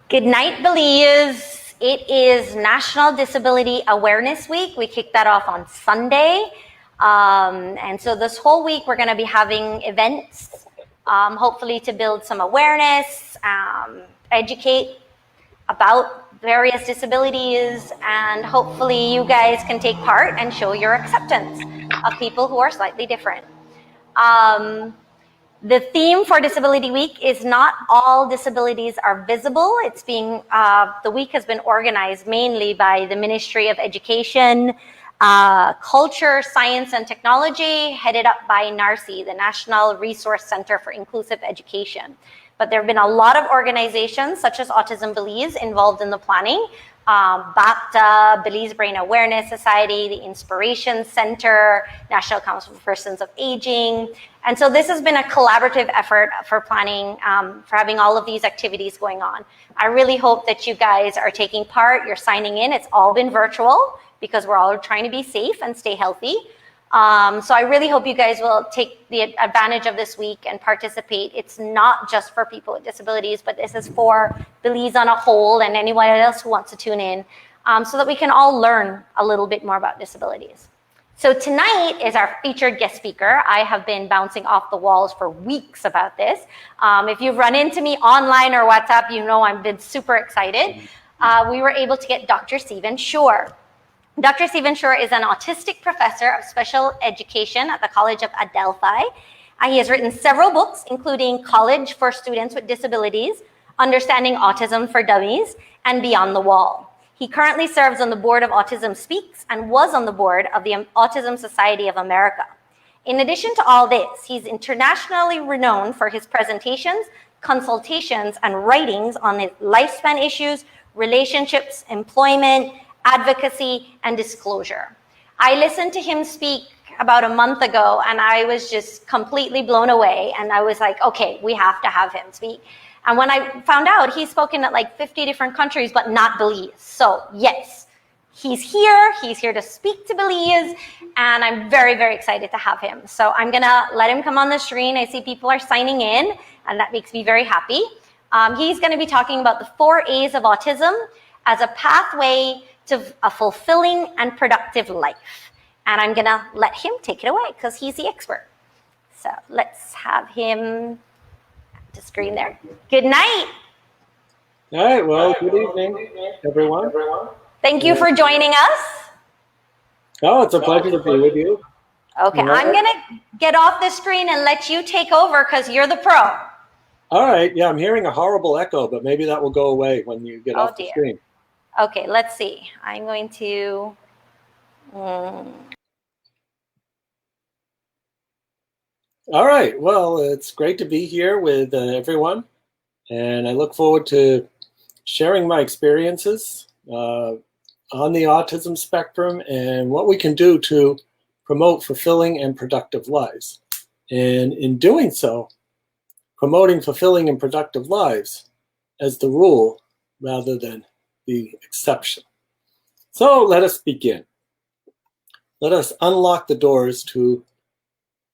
Good night, Belize. It is National Disability Awareness Week. We kicked that off on Sunday. And so this whole week, we're going to be having events, hopefully to build some awareness, educate about various disabilities, and hopefully you guys can take part and show your acceptance of people who are slightly different. The theme for Disability Week is Not All Disabilities Are Visible. It's being, the week has been organized mainly by the Ministry of Education, Culture, Science and Technology, headed up by NARCI, the National Resource Center for Inclusive Education. But there have been a lot of organizations such as Autism Belize involved in the planning. BAPTA, Belize Brain Awareness Society, the Inspiration Center, National Council for Persons of Aging. And so this has been a collaborative effort for planning, for having all of these activities going on. I really hope that you guys are taking part, you're signing in. It's all been virtual because we're all trying to be safe and stay healthy. So I really hope you guys will take the advantage of this week and participate. It's not just for people with disabilities, but this is for Belize on a whole and anyone else who wants to tune in, so that we can all learn a little bit more about disabilities. So tonight is our featured guest speaker. I have been bouncing off the walls for weeks about this. If you've run into me online or WhatsApp, you know I've been super excited. We were able to get Dr. Stephen Shore. Dr. Stephen Shore is an autistic professor of special education at the College of Adelphi. He has written several books, including College for Students with Disabilities, Understanding Autism for Dummies, and Beyond the Wall. He currently serves on the board of Autism Speaks and was on the board of the Autism Society of America. In addition to all this, he's internationally renowned for his presentations, consultations, and writings on his lifespan issues, relationships, employment, advocacy, and disclosure. I listened to him speak about a month ago and I was just completely blown away, and I was like, okay, we have to have him speak. And when I found out, he's spoken at like 50 different countries, but not Belize. So yes, he's here to speak to Belize, and I'm very, very excited to have him. So I'm gonna let him come on the screen. I see people are signing in, and that makes me very happy. He's gonna be talking about the 4As of Autism as a pathway to a fulfilling and productive life. And I'm gonna let him take it away because he's the expert. So let's have him to screen there. Good night. All right, well, good evening, everyone. Thank you for joining us. Oh, it's a pleasure to be with you. Okay, I'm gonna get off the screen and let you take over because you're the pro. All right, yeah, I'm hearing a horrible echo, but maybe that will go away when you get off the screen. Okay, let's see. I'm going to... All right, well, it's great to be here with everyone, and I look forward to sharing my experiences on the autism spectrum and what we can do to promote fulfilling and productive lives. And in doing so, promoting fulfilling and productive lives as the rule rather than the exception. So let us begin. Let us unlock the doors to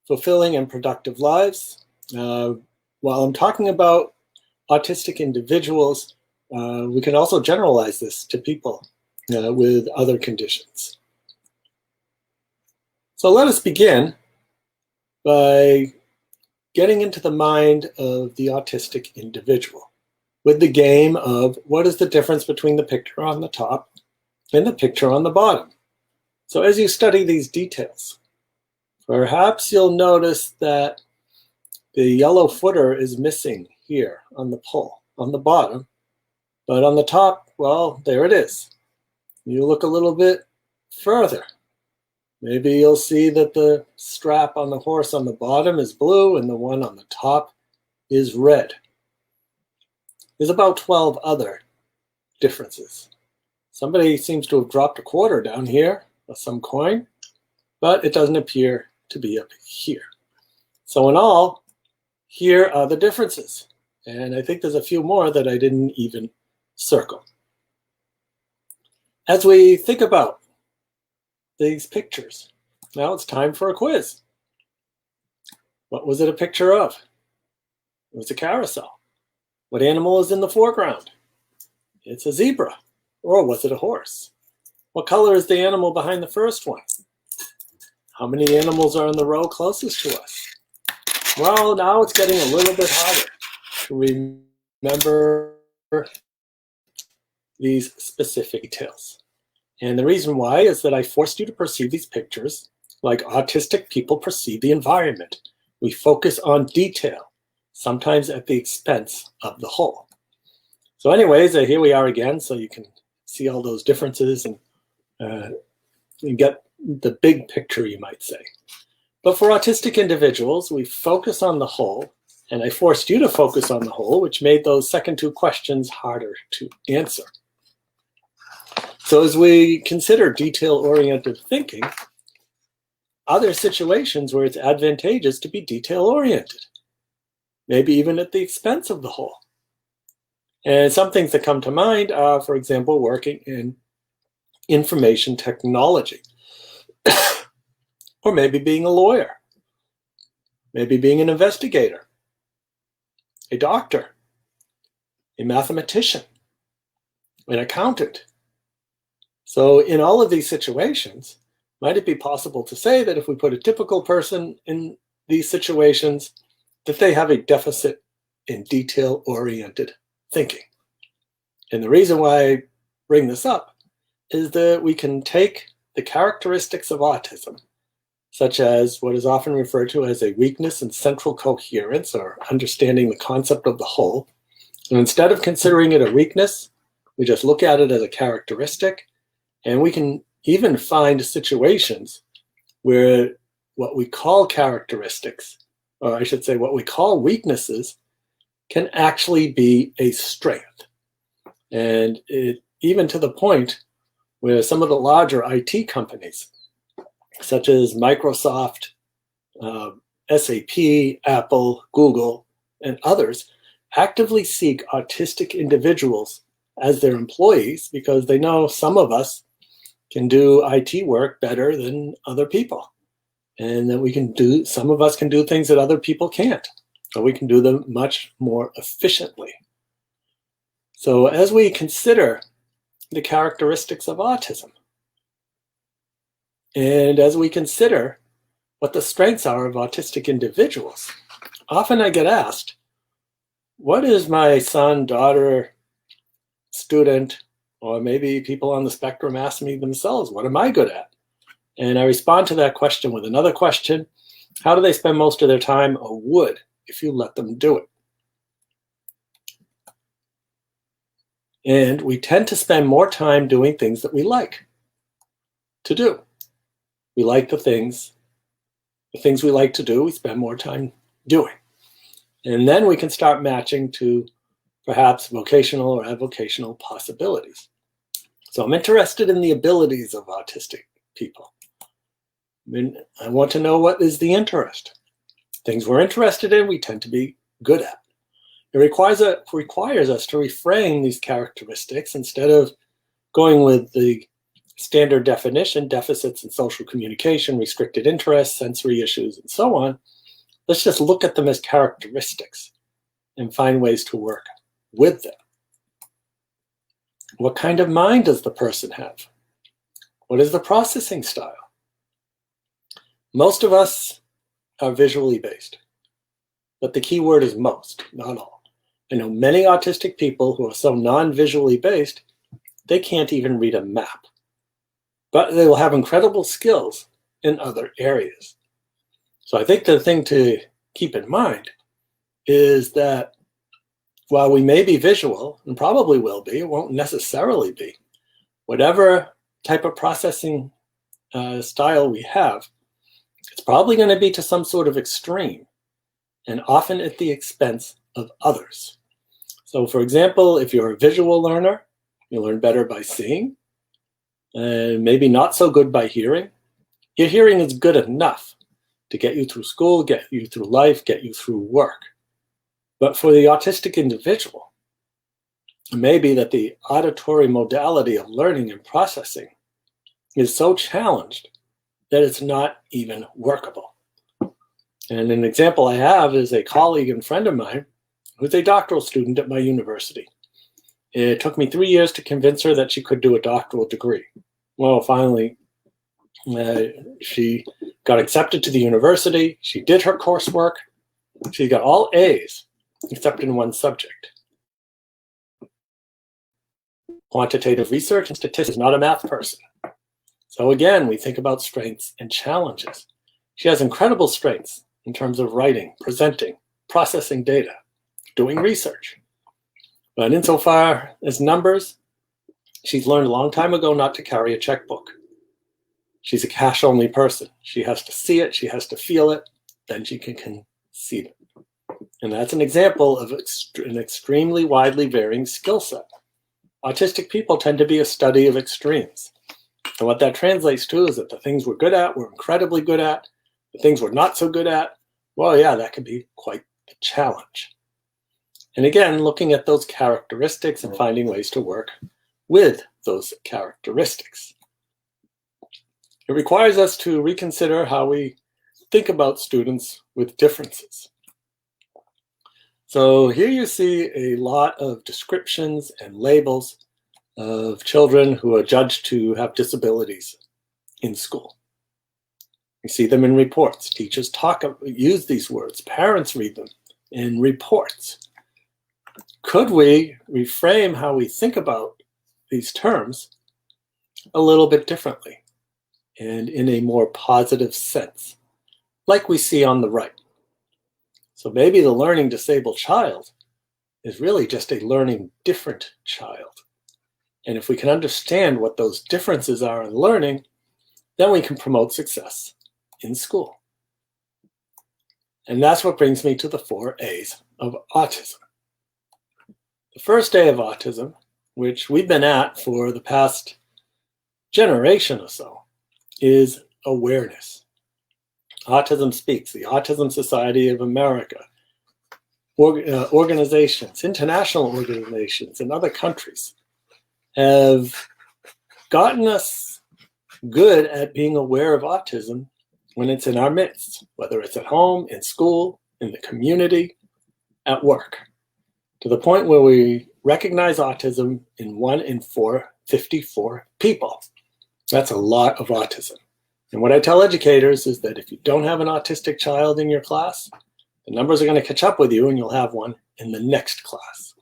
fulfilling and productive lives. While I'm talking about autistic individuals, we can also generalize this to people with other conditions. So let us begin by getting into the mind of the autistic individual with the game of what is the difference between the picture on the top and the picture on the bottom. So as you study these details, perhaps you'll notice that the yellow footer is missing here on the pole, on the bottom, but on the top, well, there it is. You look a little bit further. Maybe you'll see that the strap on the horse on the bottom is blue and the one on the top is red. There's about 12 other differences. Somebody seems to have dropped a quarter down here, or some coin, but it doesn't appear to be up here. So in all, here are the differences. And I think there's a few more that I didn't even circle. As we think about these pictures, now it's time for a quiz. What was it a picture of? It was a carousel. What animal is in the foreground? it's a zebra. Or was it a horse? What color is the animal behind the first one? How many animals are in the row closest to us? Well, now it's getting a little bit harder to remember these specific details. And the reason why is that I forced you to perceive these pictures like autistic people perceive the environment. We focus on detail, sometimes at the expense of the whole. So anyways, here we are again, so you can see all those differences and you get the big picture, you might say. But for autistic individuals, we focus on the whole, and I forced you to focus on the whole, which made those second two questions harder to answer. So as we consider detail-oriented thinking, are there situations where it's advantageous to be detail-oriented? Maybe even at the expense of the whole. And some things that come to mind are, for example, working in information technology. Or maybe being a lawyer. Maybe being an investigator. A doctor. A mathematician. An accountant. So in all of these situations, might it be possible to say that if we put a typical person in these situations, that they have a deficit in detail-oriented thinking? And the reason why I bring this up is that we can take the characteristics of autism, such as what is often referred to as a weakness in central coherence, or understanding the concept of the whole, and instead of considering it a weakness, we just look at it as a characteristic, and we can even find situations where what we call characteristics, or I should say what we call weaknesses, can actually be a strength. And even to the point where some of the larger IT companies, such as Microsoft, SAP, Apple, Google, and others, actively seek autistic individuals as their employees because they know some of us can do IT work better than other people. And that some of us can do things that other people can't, or we can do them much more efficiently. So as we consider the characteristics of autism, and as we consider what the strengths are of autistic individuals, often I get asked, what is my son, daughter, student, or maybe people on the spectrum ask me themselves, what am I good at? And I respond to that question with another question. How do they spend most of their time, or would, if you let them do it? And we tend to spend more time doing things that we like to do. We like the things we like to do, we spend more time doing. And then we can start matching to perhaps vocational or avocational possibilities. So I'm interested in the abilities of autistic people. I want to know what is the interest. Things we're interested in, we tend to be good at. It requires us to reframe these characteristics instead of going with the standard definition, deficits in social communication, restricted interests, sensory issues, and so on. Let's just look at them as characteristics and find ways to work with them. What kind of mind does the person have? What is the processing style? Most of us are visually based, but the key word is most, not all. I know many autistic people who are so non-visually based, they can't even read a map, but they will have incredible skills in other areas. So I think the thing to keep in mind is that while we may be visual, and probably will be, it won't necessarily be, whatever type of processing style we have, it's probably going to be to some sort of extreme, and often at the expense of others. So for example, if you're a visual learner, you learn better by seeing, and maybe not so good by hearing. Your hearing is good enough to get you through school, get you through life, get you through work. But for the autistic individual, it may be that the auditory modality of learning and processing is so challenged that it's not even workable. And an example I have is a colleague and friend of mine who's a doctoral student at my university. It took me 3 years to convince her that she could do a doctoral degree. Well, finally, she got accepted to the university. She did her coursework. She got all A's, except in one subject. Quantitative research and statistics is not a math person. So again, we think about strengths and challenges. She has incredible strengths in terms of writing, presenting, processing data, doing research. But insofar as numbers, she's learned a long time ago not to carry a checkbook. She's a cash-only person. She has to see it, she has to feel it, then she can conceive it. And that's an example of an extremely widely varying skill set. Autistic people tend to be a study of extremes. And what that translates to is that the things we're good at, we're incredibly good at. The things we're not so good at, well, yeah, that can be quite a challenge. And again, looking at those characteristics and finding ways to work with those characteristics. It requires us to reconsider how we think about students with differences. So here you see a lot of descriptions and labels of children who are judged to have disabilities in school. You see them in reports. Teachers use these words. Parents read them in reports. Could we reframe how we think about these terms a little bit differently and in a more positive sense, like we see on the right? So maybe the learning disabled child is really just a learning different child. And if we can understand what those differences are in learning, then we can promote success in school. And that's what brings me to the 4As of autism. The first A of autism, which we've been at for the past generation or so, is awareness. Autism Speaks, the Autism Society of America, organizations, international organizations in other countries have gotten us good at being aware of autism when it's in our midst, whether it's at home, in school, in the community, at work, to the point where we recognize autism in 1 in 454 people. That's a lot of autism. And what I tell educators is that if you don't have an autistic child in your class, the numbers are going to catch up with you and you'll have one in the next class.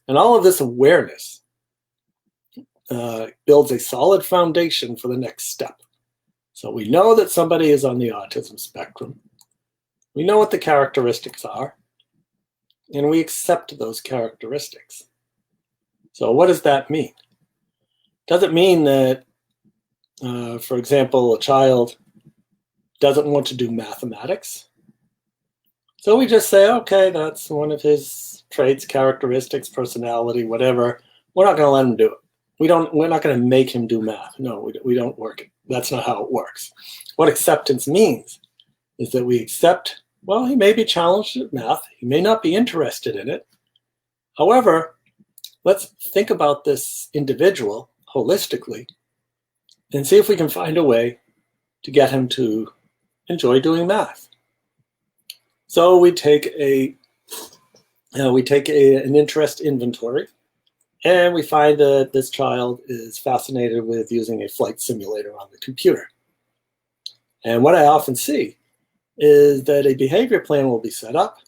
And all of this awareness builds a solid foundation for the next step. So we know that somebody is on the autism spectrum. We know what the characteristics are, and we accept those characteristics. So what does that mean? Does it mean that, for example, a child doesn't want to do mathematics? So we just say, okay, that's one of his traits, characteristics, personality, whatever. We're not going to let him do it. We're not going to make him do math. No, we don't work it. That's not how it works. What acceptance means is that we accept, well, he may be challenged at math. He may not be interested in it. However, let's think about this individual holistically and see if we can find a way to get him to enjoy doing math. So we take an interest inventory, and we find that this child is fascinated with using a flight simulator on the computer. And what I often see is that a behavior plan will be set up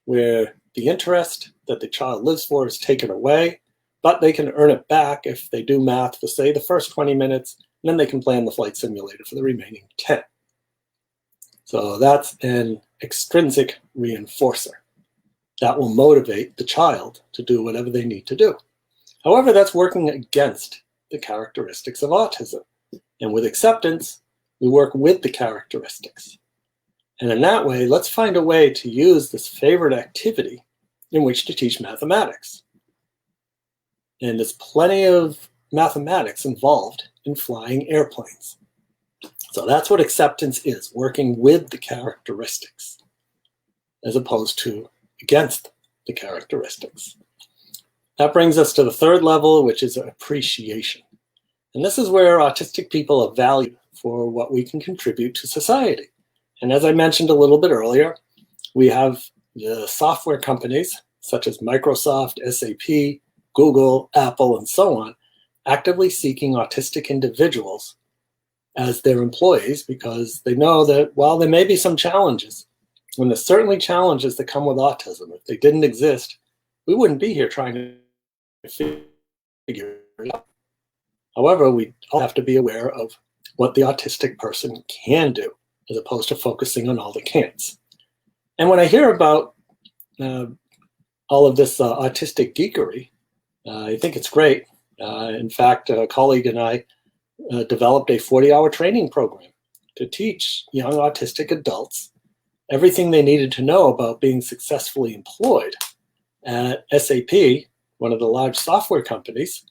where the interest that the child lives for is taken away, but they can earn it back if they do math for, say, the first 20 minutes, and then they can play on the flight simulator for the remaining 10. So that's an extrinsic reinforcer that will motivate the child to do whatever they need to do. However, that's working against the characteristics of autism. And with acceptance, we work with the characteristics. And in that way, let's find a way to use this favorite activity in which to teach mathematics. And there's plenty of mathematics involved in flying airplanes. So that's what acceptance is, working with the characteristics as opposed to against the characteristics. That brings us to the third level, which is appreciation. And this is where autistic people are valued for what we can contribute to society. And as I mentioned a little bit earlier, we have the software companies such as Microsoft, SAP, Google, Apple, and so on, actively seeking autistic individuals as their employees because they know that while there may be some challenges, and there's certainly challenges that come with autism, if they didn't exist, we wouldn't be here trying to figure it out. However, we all have to be aware of what the autistic person can do, as opposed to focusing on all the can'ts. And when I hear about all of this autistic geekery, I think it's great. In fact, a colleague and I developed a 40-hour training program to teach young autistic adults everything they needed to know about being successfully employed at SAP, one of the large software companies,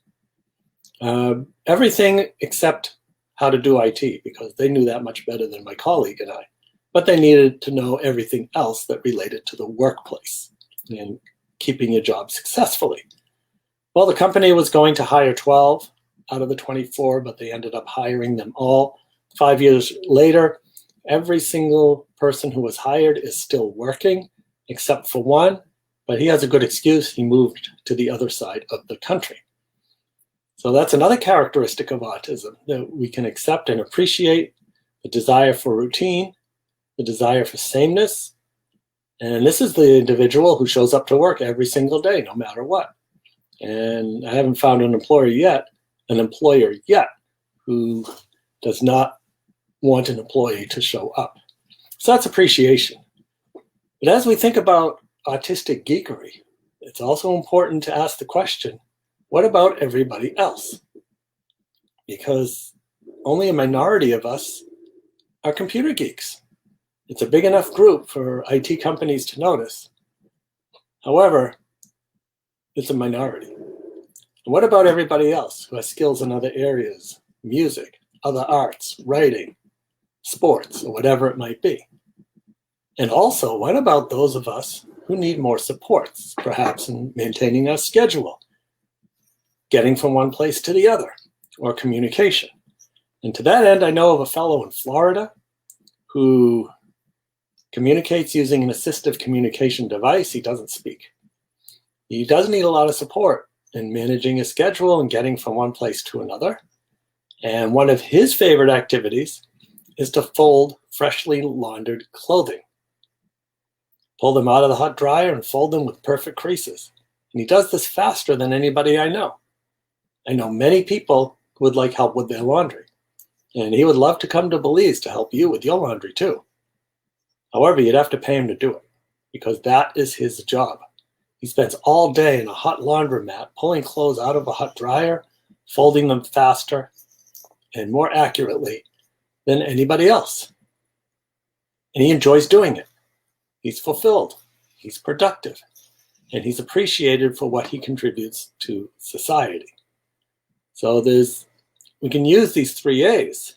everything except how to do IT, because they knew that much better than my colleague and I. But they needed to know everything else that related to the workplace and keeping your job successfully. Well, the company was going to hire 12 out of the 24, but they ended up hiring them all. 5 years later, every single person who was hired is still working, except for one, but he has a good excuse. He moved to the other side of the country. So that's another characteristic of autism, that we can accept and appreciate the desire for routine, the desire for sameness. And this is the individual who shows up to work every single day, no matter what. And I haven't found an employer yet who does not want an employee to show up. So that's appreciation. But as we think about autistic geekery, it's also important to ask the question, what about everybody else? Because only a minority of us are computer geeks. It's a big enough group for IT companies to notice. However, it's a minority. And what about everybody else who has skills in other areas, music, other arts, writing, sports, or whatever it might be? And also, what about those of us who need more supports, perhaps in maintaining our schedule, getting from one place to the other, or communication? And to that end, I know of a fellow in Florida who communicates using an assistive communication device. He doesn't speak. He does need a lot of support in managing his schedule and getting from one place to another. And one of his favorite activities is to fold freshly laundered clothing. Pull them out of the hot dryer and fold them with perfect creases. And he does this faster than anybody I know. I know many people who would like help with their laundry. And he would love to come to Belize to help you with your laundry too. However, you'd have to pay him to do it, because that is his job. He spends all day in a hot laundromat pulling clothes out of a hot dryer, folding them faster and more accurately than anybody else. And he enjoys doing it. He's fulfilled, he's productive, and he's appreciated for what he contributes to society. So we can use these 3As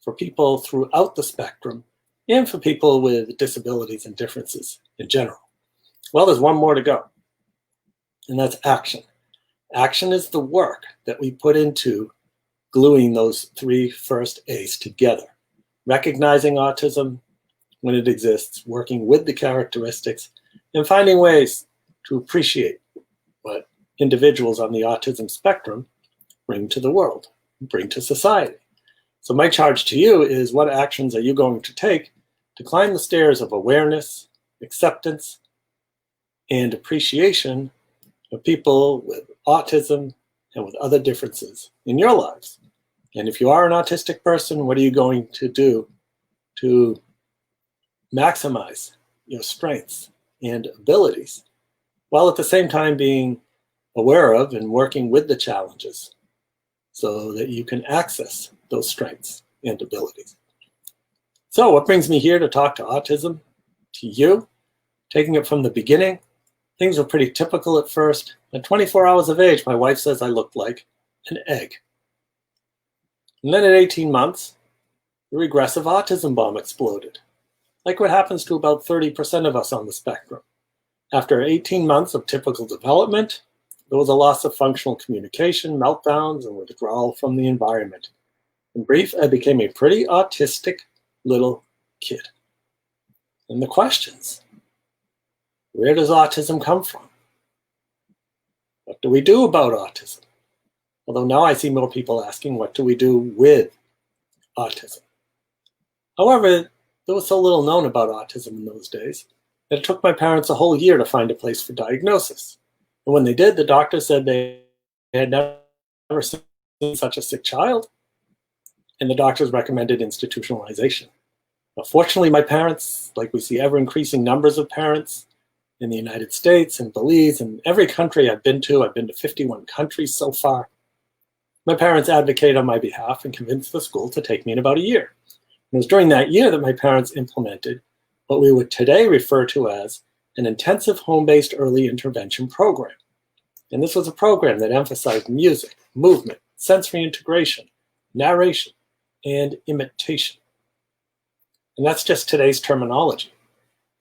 for people throughout the spectrum and for people with disabilities and differences in general. Well, there's one more to go, and that's action. Action is the work that we put into gluing those three first A's together. Recognizing autism when it exists, working with the characteristics, and finding ways to appreciate what individuals on the autism spectrum bring to the world, bring to society. So my charge to you is, what actions are you going to take to climb the stairs of awareness, acceptance, and appreciation of people with autism and with other differences in your lives? And if you are an autistic person, what are you going to do to maximize your strengths and abilities, while at the same time being aware of and working with the challenges so that you can access those strengths and abilities? So what brings me here to talk to autism to you? Taking it from the beginning, things were pretty typical at first. At 24 hours of age, my wife says I looked like an egg. And then at 18 months, the regressive autism bomb exploded, like what happens to about 30% of us on the spectrum. After 18 months of typical development, there was a loss of functional communication, meltdowns, and withdrawal from the environment. In brief, I became a pretty autistic little kid. And the questions: where does autism come from? What do we do about autism? Although now I see more people asking, what do we do with autism? However, there was so little known about autism in those days that it took my parents a whole year to find a place for diagnosis. And when they did, the doctor said they had never seen such a sick child, and the doctors recommended institutionalization. But fortunately, my parents, like we see ever increasing numbers of parents in the United States and Belize and every country I've been to 51 countries so far, my parents advocated on my behalf and convinced the school to take me in about a year. It was during that year that my parents implemented what we would today refer to as an intensive home-based early intervention program. And this was a program that emphasized music, movement, sensory integration, narration, and imitation. And that's just today's terminology,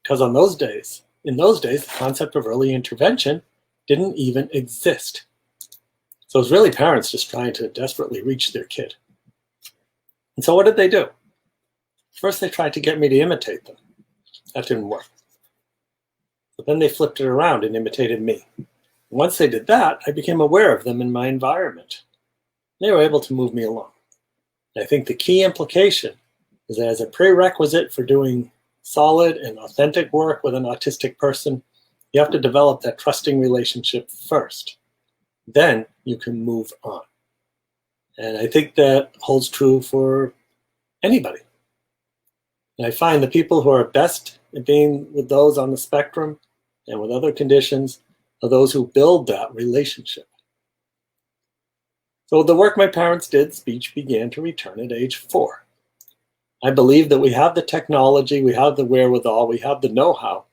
because in those days, the concept of early intervention didn't even exist. So it was really parents just trying to desperately reach their kid. And so what did they do? First, they tried to get me to imitate them. That didn't work. But then they flipped it around and imitated me. And once they did that, I became aware of them in my environment. They were able to move me along. And I think the key implication is that as a prerequisite for doing solid and authentic work with an autistic person, you have to develop that trusting relationship first. Then you can move on. And I think that holds true for anybody. And I find the people who are best at being with those on the spectrum and with other conditions are those who build that relationship. So with the work my parents did, speech began to return at age 4. I believe that we have the technology, we have the wherewithal, we have the know-how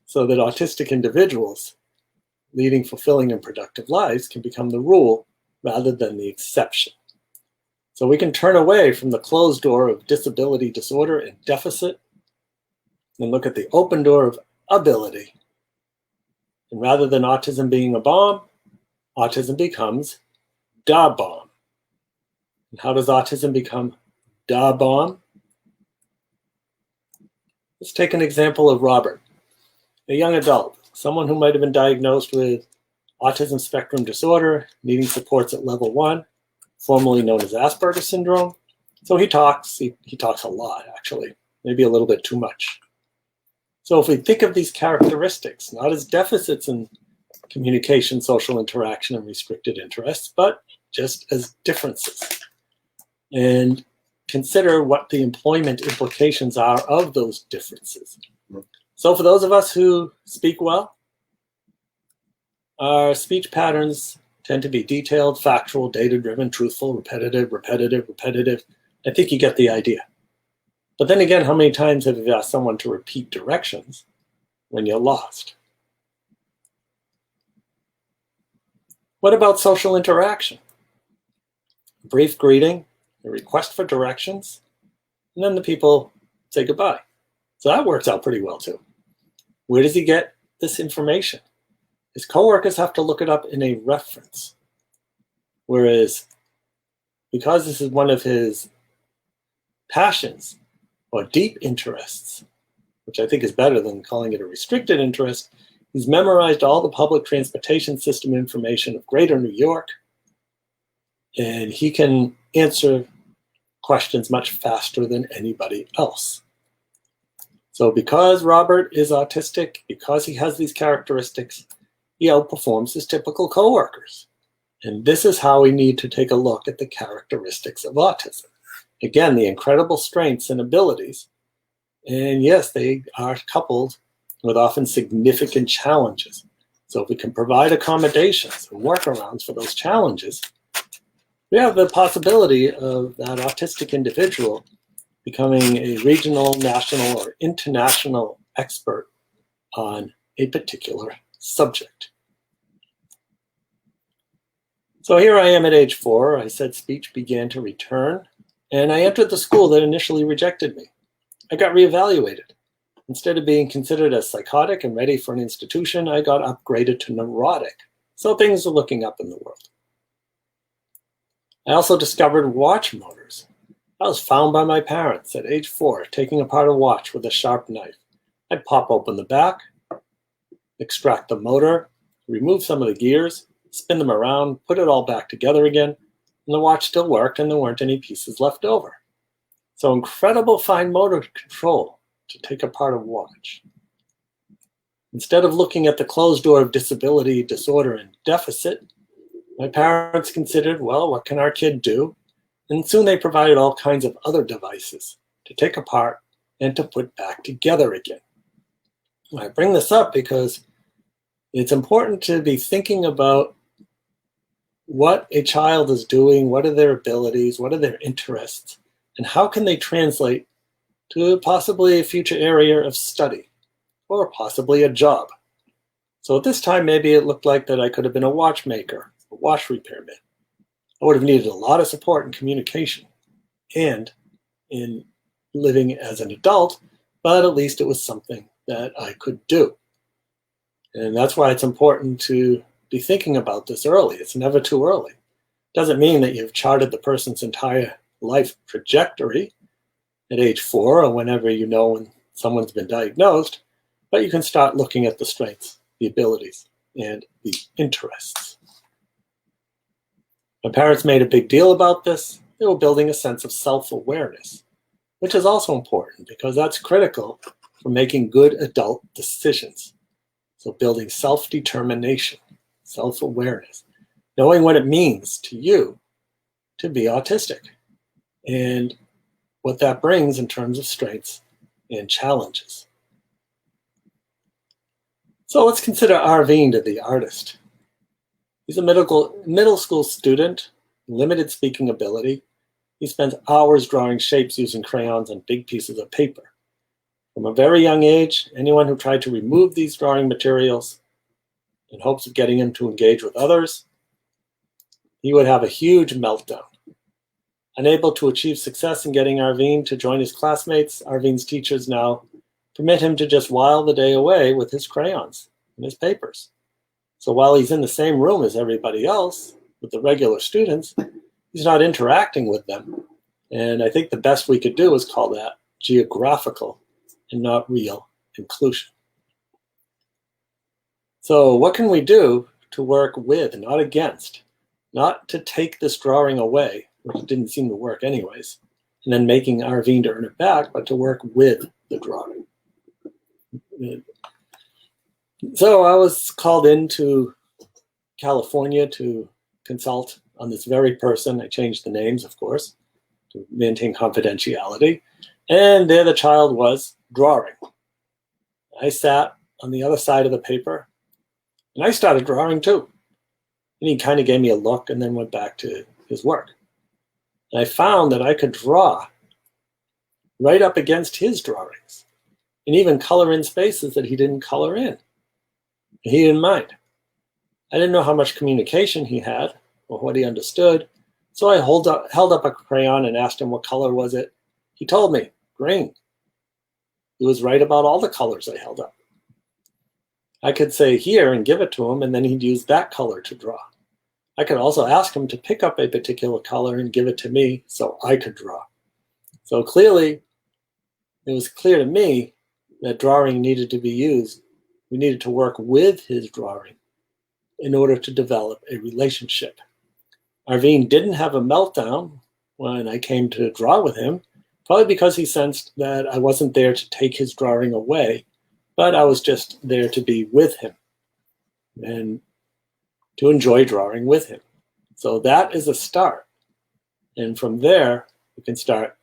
so that autistic individuals leading fulfilling and productive lives can become the rule rather than the exception. So we can turn away from the closed door of disability, disorder, and deficit and look at the open door of ability. And rather than autism being a bomb, autism becomes da bomb. And how does autism become da bomb? Let's take an example of Robert, a young adult, someone who might have been diagnosed with autism spectrum disorder, needing supports at level 1, formerly known as Asperger's syndrome. So he talks a lot, actually, maybe a little bit too much. So if we think of these characteristics, not as deficits in communication, social interaction, and restricted interests, but just as differences, and consider what the employment implications are of those differences. So for those of us who speak well, our speech patterns tend to be detailed, factual, data-driven, truthful, repetitive. I think you get the idea. But then again, how many times have you asked someone to repeat directions when you're lost? What about social interaction? A brief greeting, a request for directions, and then the people say goodbye. So that works out pretty well too. Where does he get this information? His coworkers have to look it up in a reference. Whereas, because this is one of his passions or deep interests, which I think is better than calling it a restricted interest, he's memorized all the public transportation system information of Greater New York, and he can answer questions much faster than anybody else. So because Robert is autistic, because he has these characteristics, he outperforms his typical coworkers. And this is how we need to take a look at the characteristics of autism. Again, the incredible strengths and abilities. And yes, they are coupled with often significant challenges. So if we can provide accommodations and workarounds for those challenges, we have the possibility of that autistic individual becoming a regional, national, or international expert on a particular subject. So here I am at age 4. I said speech began to return, and I entered the school that initially rejected me. I got reevaluated. Instead of being considered as psychotic and ready for an institution, I got upgraded to neurotic. So things are looking up in the world. I also discovered watch motors. I was found by my parents at age 4, taking apart a watch with a sharp knife. I'd pop open the back, extract the motor, remove some of the gears, spin them around, put it all back together again, and the watch still worked and there weren't any pieces left over. So incredible fine motor control to take apart a watch. Instead of looking at the closed door of disability, disorder, and deficit, my parents considered, well, what can our kid do? And soon they provided all kinds of other devices to take apart and to put back together again. I bring this up because it's important to be thinking about what a child is doing, what are their abilities, what are their interests, and how can they translate to possibly a future area of study or possibly a job. So at this time, maybe it looked like that I could have been a watchmaker, a watch repairman. I would have needed a lot of support and communication and in living as an adult, but at least it was something that I could do. And that's why it's important to be thinking about this early. It's never too early. Doesn't mean that you've charted the person's entire life trajectory at age 4 or whenever you know when someone's been diagnosed, but you can start looking at the strengths, the abilities, and the interests. My parents made a big deal about this. They were building a sense of self-awareness, which is also important because that's critical for making good adult decisions. So building self-determination, self-awareness, knowing what it means to you to be autistic and what that brings in terms of strengths and challenges. So let's consider Arvind, the artist. He's a middle school student, limited speaking ability. He spends hours drawing shapes using crayons on big pieces of paper. From a very young age, anyone who tried to remove these drawing materials in hopes of getting him to engage with others, he would have a huge meltdown. Unable to achieve success in getting Arvind to join his classmates, Arvind's teachers now permit him to just while the day away with his crayons and his papers. So while he's in the same room as everybody else, with the regular students, he's not interacting with them. And I think the best we could do is call that geographical and not real inclusion. So what can we do to work with, not against? Not to take this drawing away, which didn't seem to work anyways, and then making Arvind earn it back, but to work with the drawing. So I was called into California to consult on this very person. I changed the names, of course, to maintain confidentiality. And there the child was drawing. I sat on the other side of the paper and I started drawing too. And he kind of gave me a look and then went back to his work. And I found that I could draw right up against his drawings and even color in spaces that he didn't color in. He didn't mind. I didn't know how much communication he had or what he understood, so I held up a crayon and asked him what color was it. He told me, green. He was right about all the colors I held up. I could say here and give it to him, and then he'd use that color to draw. I could also ask him to pick up a particular color and give it to me so I could draw. So clearly, it was clear to me that drawing needed to be used. We needed to work with his drawing in order to develop a relationship. Arvind didn't have a meltdown when I came to draw with him, probably because he sensed that I wasn't there to take his drawing away, but I was just there to be with him and to enjoy drawing with him. So that is a start. And from there, we can start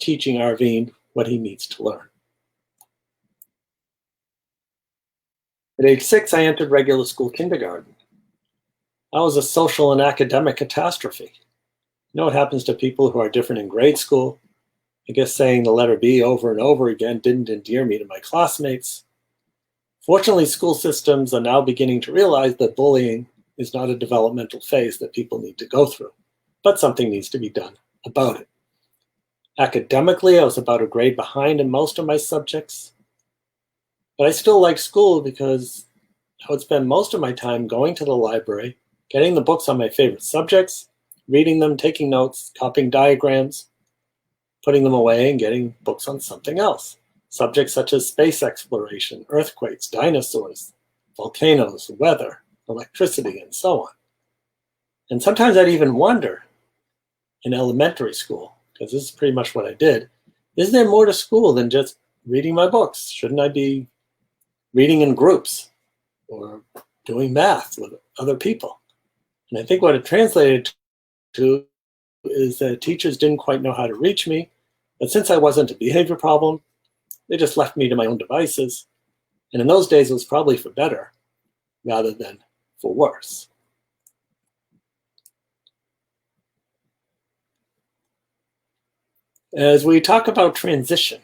teaching Arvind what he needs to learn. At age 6, I entered regular school kindergarten. That was a social and academic catastrophe. You know what happens to people who are different in grade school? I guess saying the letter B over and over again didn't endear me to my classmates. Fortunately, school systems are now beginning to realize that bullying is not a developmental phase that people need to go through, but something needs to be done about it. Academically, I was about a grade behind in most of my subjects. But I still liked school because I would spend most of my time going to the library, getting the books on my favorite subjects, reading them, taking notes, copying diagrams, putting them away, and getting books on something else. Subjects such as space exploration, earthquakes, dinosaurs, volcanoes, weather, electricity, and so on. And sometimes I'd even wonder in elementary school, because this is pretty much what I did, is there more to school than just reading my books? Shouldn't I be reading in groups or doing math with other people? And I think what it translated to is that teachers didn't quite know how to reach me, but since I wasn't a behavior problem, they just left me to my own devices. And in those days, it was probably for better rather than for worse. As we talk about transition,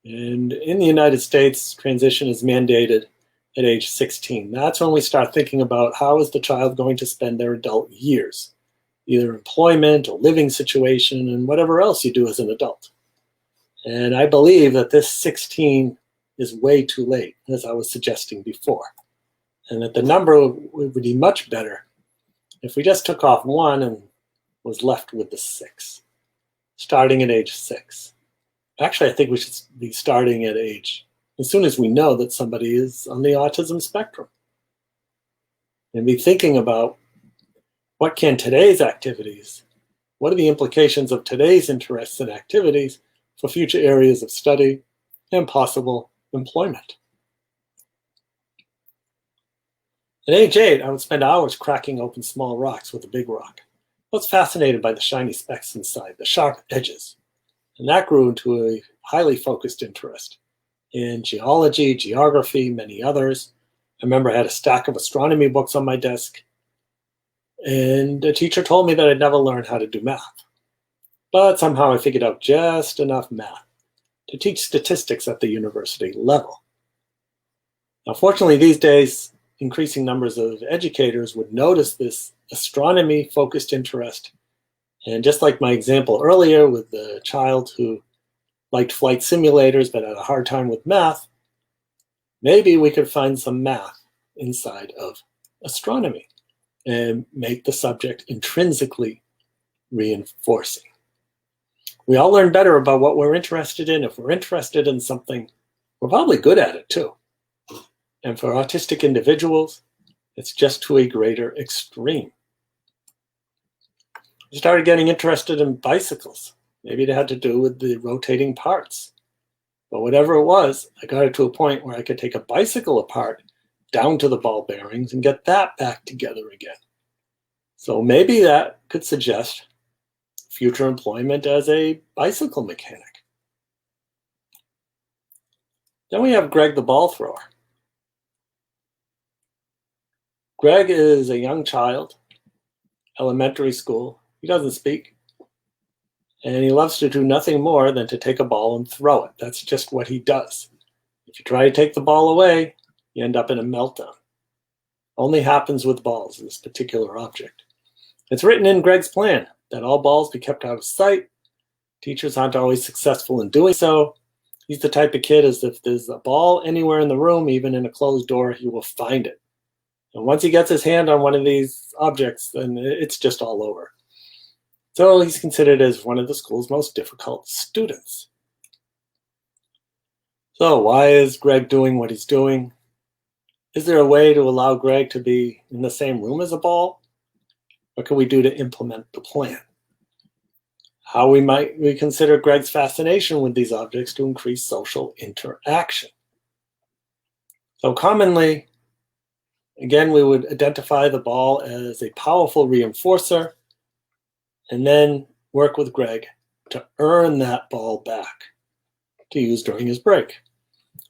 and in the United States, transition is mandated at age 16. That's when we start thinking about how is the child going to spend their adult years, either employment or living situation and whatever else you do as an adult. And I believe that this 16 is way too late, as I was suggesting before, and that the number would be much better if we just took off 1 and was left with the 6, starting at age 6. Actually, I think we should be starting at age, as soon as we know that somebody is on the autism spectrum, and be thinking about what can today's activities, what are the implications of today's interests and activities for future areas of study and possible employment. At age 8, I would spend hours cracking open small rocks with a big rock. I was fascinated by the shiny specks inside, the sharp edges. And that grew into a highly focused interest in geology, geography, many others. I remember I had a stack of astronomy books on my desk, and a teacher told me that I'd never learn how to do math. But somehow I figured out just enough math to teach statistics at the university level. Now, fortunately, these days, increasing numbers of educators would notice this astronomy-focused interest. And just like my example earlier with the child who liked flight simulators but had a hard time with math, maybe we could find some math inside of astronomy and make the subject intrinsically reinforcing. We all learn better about what we're interested in. If we're interested in something, we're probably good at it too. And for autistic individuals, it's just to a greater extreme. I started getting interested in bicycles. Maybe it had to do with the rotating parts. But whatever it was, I got it to a point where I could take a bicycle apart down to the ball bearings and get that back together again. So maybe that could suggest future employment as a bicycle mechanic. Then we have Greg the ball thrower. Greg is a young child, elementary school. He doesn't speak. And he loves to do nothing more than to take a ball and throw it. That's just what he does. If you try to take the ball away, you end up in a meltdown. Only happens with balls, this particular object. It's written in Greg's plan that all balls be kept out of sight. Teachers aren't always successful in doing so. He's the type of kid as if there's a ball anywhere in the room, even in a closed door, he will find it. And once he gets his hand on one of these objects, then it's just all over. So he's considered as one of the school's most difficult students. So why is Greg doing what he's doing? Is there a way to allow Greg to be in the same room as a ball? What can we do to implement the plan? How we consider Greg's fascination with these objects to increase social interaction? So commonly, again, we would identify the ball as a powerful reinforcer and then work with Greg to earn that ball back to use during his break.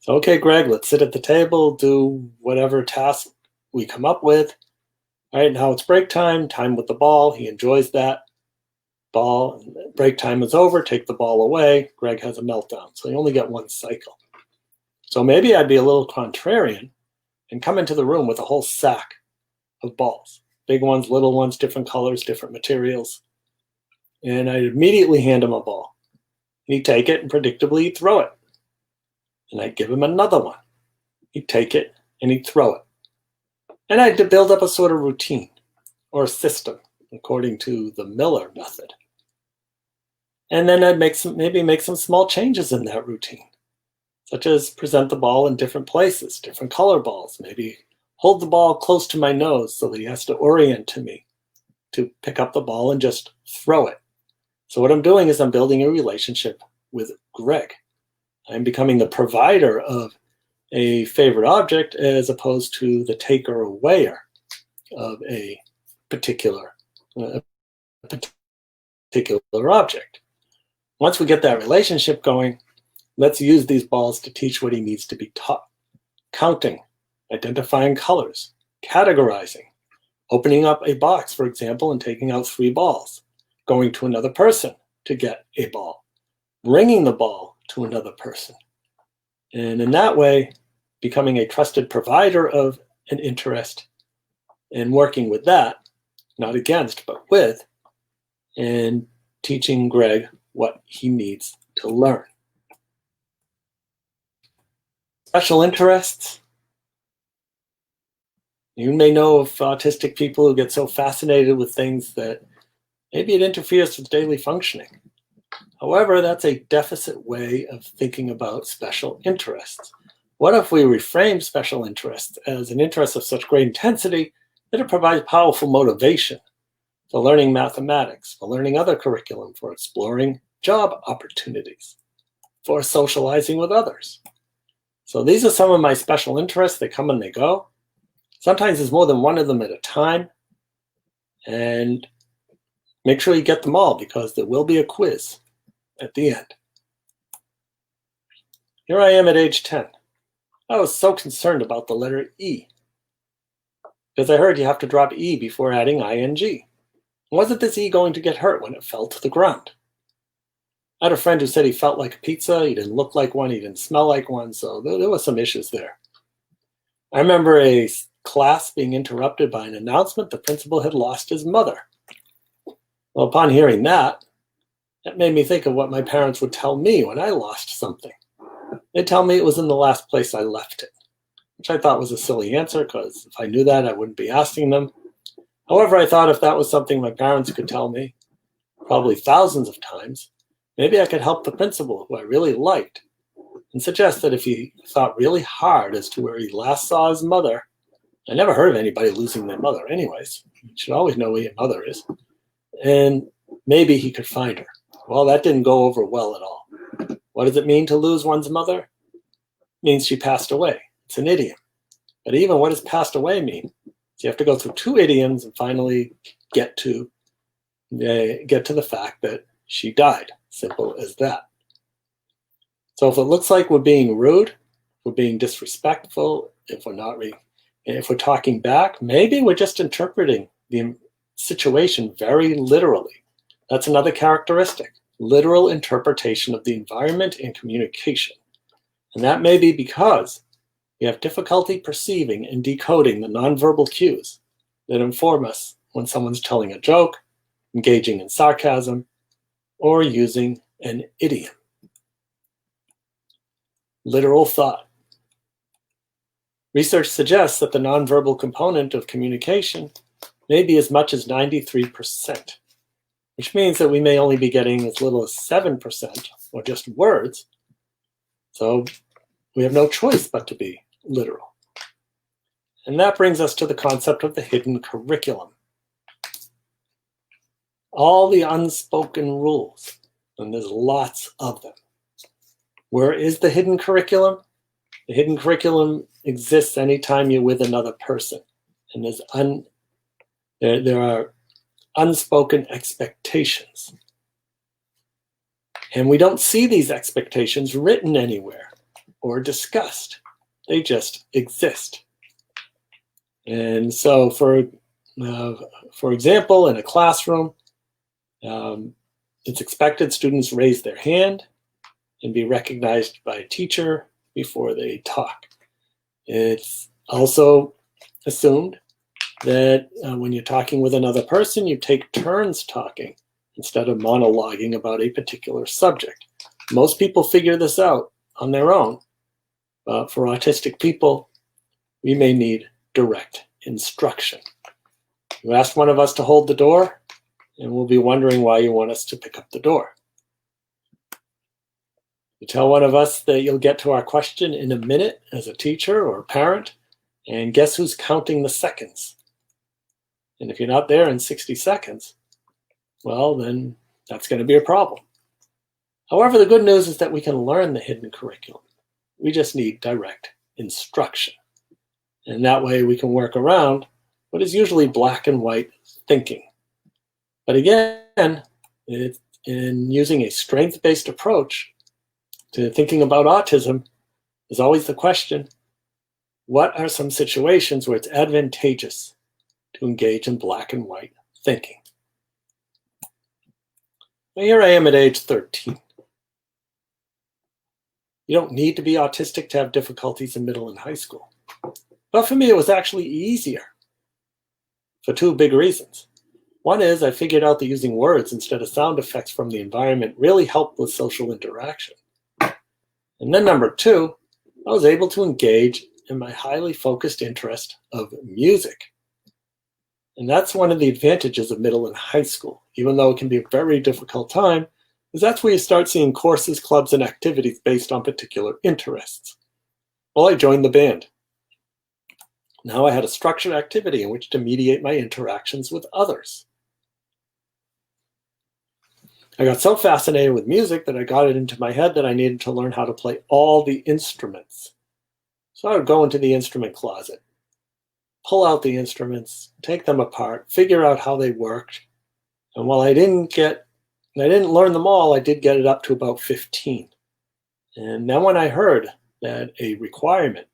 So, okay, Greg, let's sit at the table, do whatever task we come up with. All right, now it's break time, time with the ball. He enjoys that. Ball, break time is over, take the ball away. Greg has a meltdown. So you only get one cycle. So maybe I'd be a little contrarian and come into the room with a whole sack of balls. Big ones, little ones, different colors, different materials. And I'd immediately hand him a ball. He'd take it and predictably he'd throw it. And I'd give him another one. He'd take it and he'd throw it. And I'd build up a sort of routine or a system according to the Miller method. And then I'd maybe make some small changes in that routine, such as present the ball in different places, different color balls, maybe hold the ball close to my nose so that he has to orient to me to pick up the ball and just throw it. So what I'm doing is I'm building a relationship with Greg. I'm becoming the provider of a favorite object as opposed to the taker or weigher of a particular object. Once we get that relationship going, let's use these balls to teach what he needs to be taught. Counting, identifying colors, categorizing, opening up a box, for example, and taking out 3 balls, going to another person to get a ball, bringing the ball to another person. And in that way, becoming a trusted provider of an interest and working with that, not against, but with, and teaching Greg what he needs to learn. Special interests. You may know of autistic people who get so fascinated with things that maybe it interferes with daily functioning. However, that's a deficit way of thinking about special interests. What if we reframe special interests as an interest of such great intensity that it provides powerful motivation for learning mathematics, for learning other curriculum, for exploring job opportunities, for socializing with others? So these are some of my special interests. They come and they go. Sometimes there's more than one of them at a time. And make sure you get them all because there will be a quiz at the end. Here I am at age 10. I was so concerned about the letter E because I heard you have to drop E before adding ing. Wasn't this E going to get hurt when it fell to the ground? I had a friend who said he felt like a pizza, he didn't look like one, he didn't smell like one, so there were some issues there. I remember a class being interrupted by an announcement the principal had lost his mother. Well, upon hearing that, that made me think of what my parents would tell me when I lost something. They'd tell me it was in the last place I left it, which I thought was a silly answer because if I knew that, I wouldn't be asking them. However, I thought if that was something my parents could tell me, probably thousands of times, maybe I could help the principal, who I really liked, and suggest that if he thought really hard as to where he last saw his mother, I never heard of anybody losing their mother anyways. You should always know where your mother is. And maybe he could find her. Well, that didn't go over well at all. What does it mean to lose one's mother? It means she passed away. It's an idiom. But even what does passed away mean? So you have to go through 2 idioms and finally get to the fact that she died. Simple as that. So if it looks like we're being rude, we're being disrespectful, if we're talking back, maybe we're just interpreting the situation very literally. That's another characteristic, literal interpretation of the environment and communication. And that may be because we have difficulty perceiving and decoding the nonverbal cues that inform us when someone's telling a joke, engaging in sarcasm, or using an idiom. Literal thought. Research suggests that the nonverbal component of communication may be as much as 93%, which means that we may only be getting as little as 7%, or just words. So we have no choice but to be literal. And that brings us to the concept of the hidden curriculum. All the unspoken rules, and there's lots of them. Where is the hidden curriculum? The hidden curriculum exists anytime you're with another person. And there are unspoken expectations. And we don't see these expectations written anywhere or discussed. They just exist. And so for example, in a classroom, it's expected students raise their hand and be recognized by a teacher before they talk. It's also assumed that when you're talking with another person, you take turns talking instead of monologuing about a particular subject. Most people figure this out on their own. But for autistic people, we may need direct instruction. You ask one of us to hold the door, and we'll be wondering why you want us to pick up the door. You tell one of us that you'll get to our question in a minute as a teacher or a parent, And guess who's counting the seconds? And if you're not there in 60 seconds, well, then that's going to be a problem. However, the good news is that we can learn the hidden curriculum. We just need direct instruction. And that way we can work around what is usually black and white thinking. But again, in using a strength-based approach to thinking about autism, is always the question, what are some situations where it's advantageous to engage in black and white thinking? Well, here I am at age 13. You don't need to be autistic to have difficulties in middle and high school. But for me, it was actually easier for two big reasons. One is I figured out that using words instead of sound effects from the environment really helped with social interaction. And then number two, I was able to engage in my highly focused interest of music. And that's one of the advantages of middle and high school, even though it can be a very difficult time, is that's where you start seeing courses, clubs, and activities based on particular interests. Well, I joined the band. Now I had a structured activity in which to mediate my interactions with others. I got so fascinated with music that I got it into my head that I needed to learn how to play all the instruments. So I would go into the instrument closet, pull out the instruments, take them apart, figure out how they worked. And while I didn't learn them all, I did get it up to about 15. And then when I heard that a requirement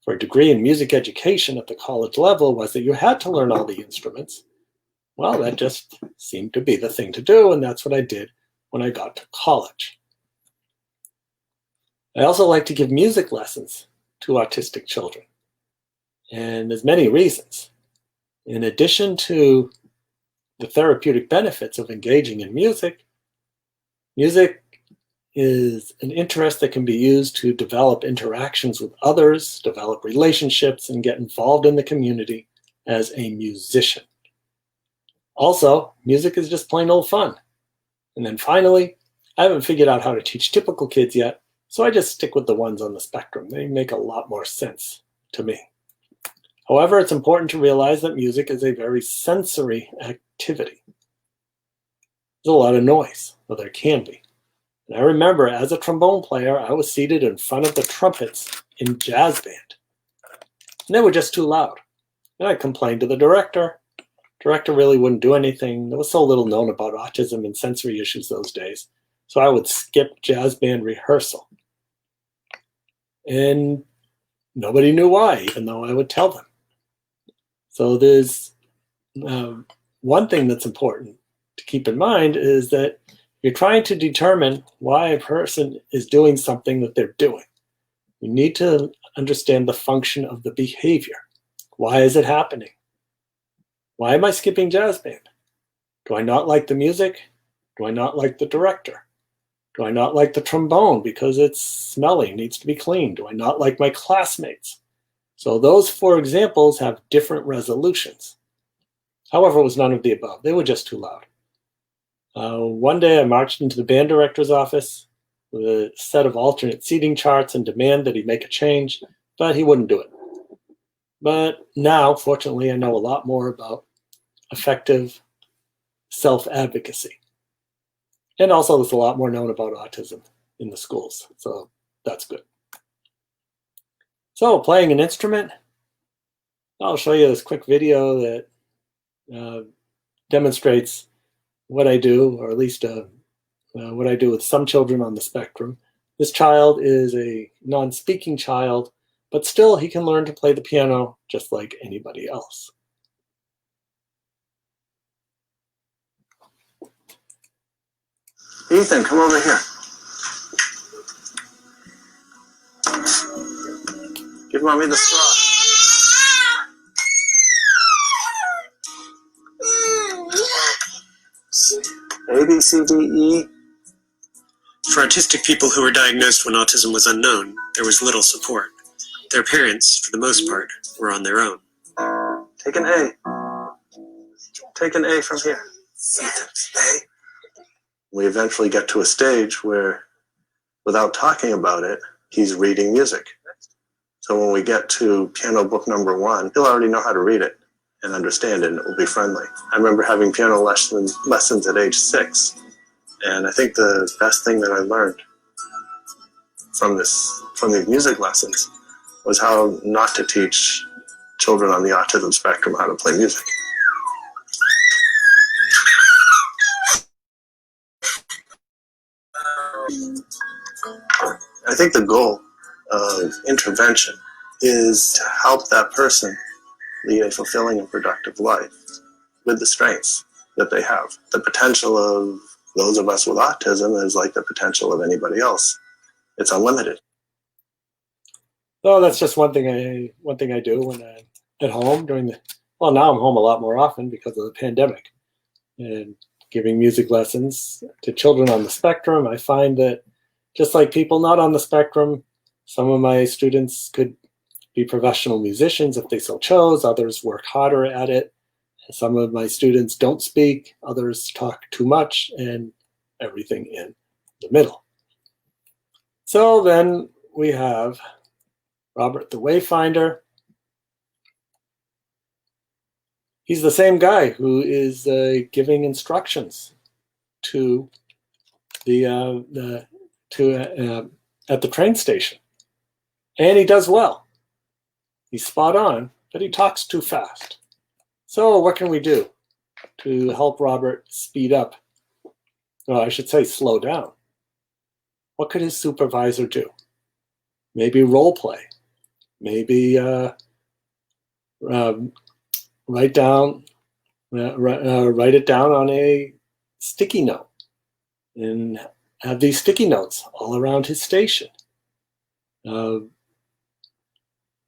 for a degree in music education at the college level was that you had to learn all the instruments, well, that just seemed to be the thing to do, and that's what I did when I got to college. I also like to give music lessons to autistic children, and there's many reasons. In addition to the therapeutic benefits of engaging in music, music is an interest that can be used to develop interactions with others, develop relationships, and get involved in the community as a musician. Also, music is just plain old fun. And then finally, I haven't figured out how to teach typical kids yet, so I just stick with the ones on the spectrum. They make a lot more sense to me. However, it's important to realize that music is a very sensory activity. There's a lot of noise, well, there can be. And I remember as a trombone player, I was seated in front of the trumpets in jazz band. And they were just too loud. And I complained to the director. Director really wouldn't do anything. There was so little known about autism and sensory issues those days. So I would skip jazz band rehearsal. And nobody knew why, even though I would tell them. So there's one thing that's important to keep in mind is that you're trying to determine why a person is doing something that they're doing. You need to understand the function of the behavior. Why is it happening? Why am I skipping jazz band? Do I not like the music? Do I not like the director? Do I not like the trombone because it's smelly, needs to be cleaned? Do I not like my classmates? So those 4 examples have different resolutions. However, it was none of the above. They were just too loud. One day I marched into the band director's office with a set of alternate seating charts and demand that he make a change, but he wouldn't do it. But now, fortunately, I know a lot more about effective self-advocacy. And also there's a lot more known about autism in the schools, so that's good. So playing an instrument, I'll show you this quick video that demonstrates what I do, or at least what I do with some children on the spectrum. This child is a non-speaking child, but still he can learn to play the piano just like anybody else. Ethan, come over here. Give Mommy the straw. A, B, C, D, E. For autistic people who were diagnosed when autism was unknown, there was little support. Their parents, for the most part, were on their own. Take an A. Take an A from here. Ethan, A. We eventually get to a stage where, without talking about it, he's reading music. So So when we get to piano book number 1, he'll already know how to read it and understand it, and it will be friendly. I remember having piano lessons at age 6, and I think the best thing that I learned from these music lessons was how not to teach children on the autism spectrum how to play music. I think the goal of intervention is to help that person lead a fulfilling and productive life with the strengths that they have. The potential of those of us with autism is like the potential of anybody else. It's unlimited. So that's just one thing I do when I'm at home well, now I'm home a lot more often because of the pandemic, and giving music lessons to children on the spectrum. I find that just like people not on the spectrum, some of my students could be professional musicians if they so chose. Others work harder at it. Some of my students don't speak. Others talk too much, and everything in the middle. So then we have Robert the Wayfinder. He's the same guy who is giving instructions to at the train station, and he does well. He's spot on, but he talks too fast. So what can we do to help Robert speed up? Well, I should say slow down. What could his supervisor do? Maybe role play. Maybe write it down on a sticky note and have these sticky notes all around his station.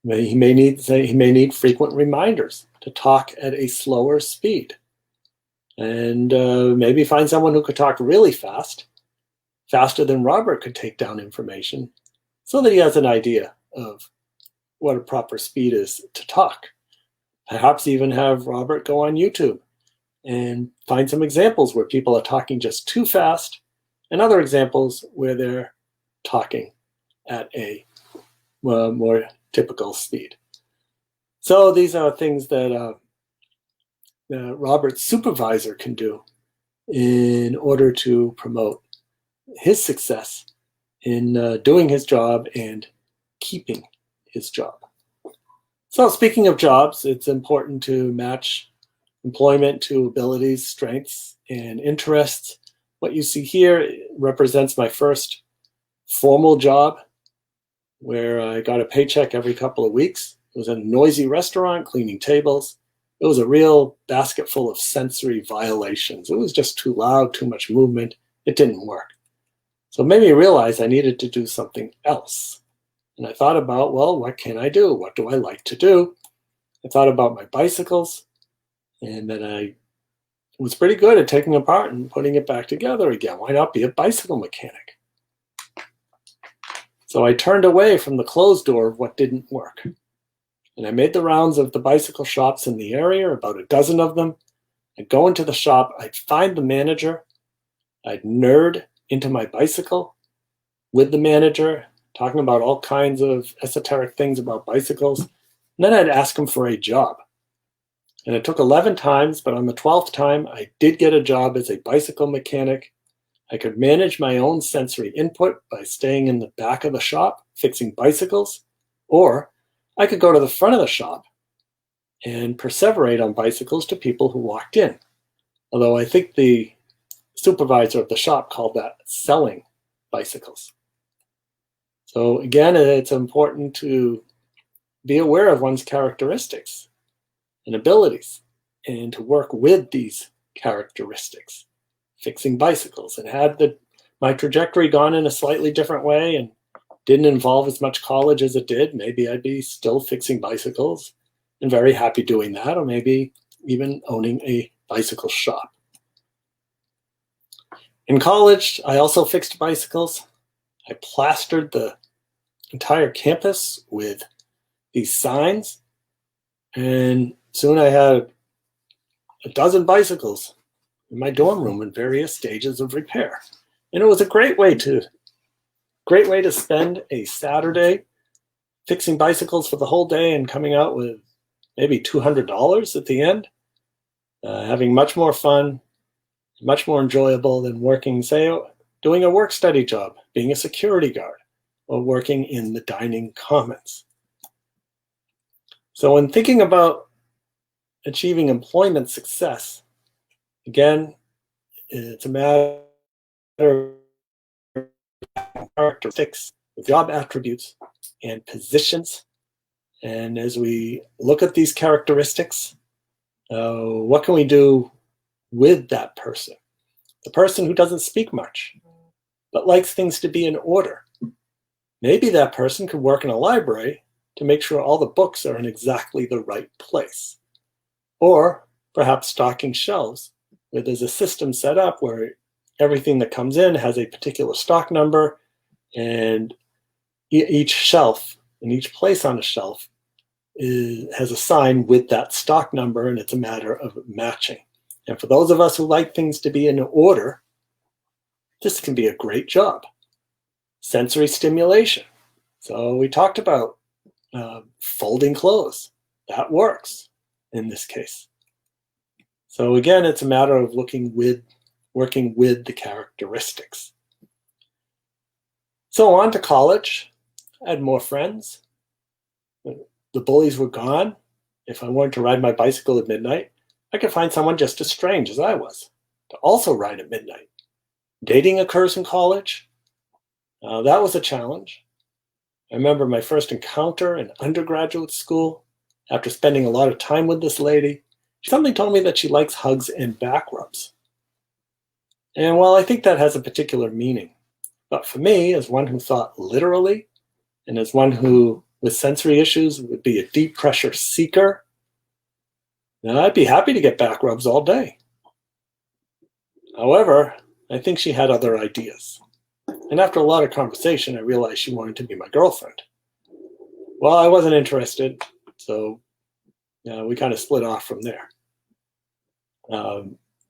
He may need frequent reminders to talk at a slower speed, and maybe find someone who could talk really fast, faster than Robert could take down information, so that he has an idea of what a proper speed is to talk. Perhaps even have Robert go on YouTube and find some examples where people are talking just too fast, and other examples where they're talking at a more typical speed. So these are things that Robert's supervisor can do in order to promote his success in doing his job and keeping his job. So speaking of jobs, it's important to match employment to abilities, strengths, and interests. What you see here represents my first formal job, where I got a paycheck every couple of weeks. It was in a noisy restaurant, cleaning tables. It was a real basket full of sensory violations. It was just too loud, too much movement. It didn't work. So it made me realize I needed to do something else. And I thought about, well, what can I do? What do I like to do? I thought about my bicycles, and then I was pretty good at taking apart and putting it back together again. Why not be a bicycle mechanic? So I turned away from the closed door of what didn't work. And I made the rounds of the bicycle shops in the area, about a dozen of them. I'd go into the shop, I'd find the manager, I'd nerd into my bicycle with the manager, talking about all kinds of esoteric things about bicycles. And then I'd ask him for a job. And it took 11 times, but on the 12th time, I did get a job as a bicycle mechanic. I could manage my own sensory input by staying in the back of the shop, fixing bicycles, or I could go to the front of the shop and perseverate on bicycles to people who walked in. Although I think the supervisor of the shop called that selling bicycles. So again, it's important to be aware of one's characteristics and abilities and to work with these characteristics. Fixing bicycles, and had my trajectory gone in a slightly different way and didn't involve as much college as it did, maybe I'd be still fixing bicycles and very happy doing that, or maybe even owning a bicycle shop. In college, I also fixed bicycles. I plastered the entire campus with these signs, and soon I had a dozen bicycles in my dorm room in various stages of repair. And it was a great way to spend a Saturday fixing bicycles for the whole day and coming out with maybe $200 at the end, having much more fun, much more enjoyable than working, say, doing a work-study job, being a security guard, or working in the dining commons. So when thinking about achieving employment success, again, it's a matter of characteristics, job attributes, and positions. And as we look at these characteristics, what can we do with that person? The person who doesn't speak much, but likes things to be in order. Maybe that person could work in a library to make sure all the books are in exactly the right place. Or perhaps stocking shelves, where there's a system set up where everything that comes in has a particular stock number, and each shelf and each place on a shelf has a sign with that stock number, and it's a matter of matching. And for those of us who like things to be in order, this can be a great job. Sensory stimulation. So we talked about folding clothes. That works in this case. So again, it's a matter of working with the characteristics. So on to college. I had more friends. The bullies were gone. If I wanted to ride my bicycle at midnight, I could find someone just as strange as I was to also ride at midnight. Dating occurs in college. That was a challenge. I remember my first encounter in undergraduate school. After spending a lot of time with this lady, she suddenly told me that she likes hugs and back rubs. And while I think that has a particular meaning, but for me, as one who thought literally, and as one who, with sensory issues, would be a deep pressure seeker, then I'd be happy to get back rubs all day. However, I think she had other ideas. And after a lot of conversation, I realized she wanted to be my girlfriend. Well, I wasn't interested, so we kind of split off from there.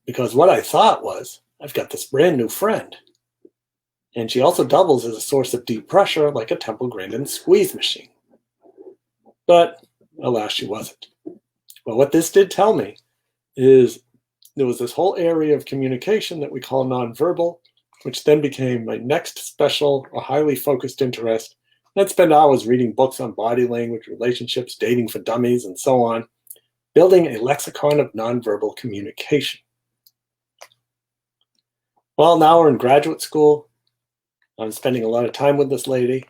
Because what I thought was, I've got this brand new friend. And she also doubles as a source of deep pressure, like a Temple Grandin squeeze machine. But alas, she wasn't. Well, what this did tell me is there was this whole area of communication that we call nonverbal, which then became my next special or highly focused interest. I'd spend hours reading books on body language, relationships, dating for dummies, and so on, building a lexicon of nonverbal communication. Well, now we're in graduate school. I'm spending a lot of time with this lady,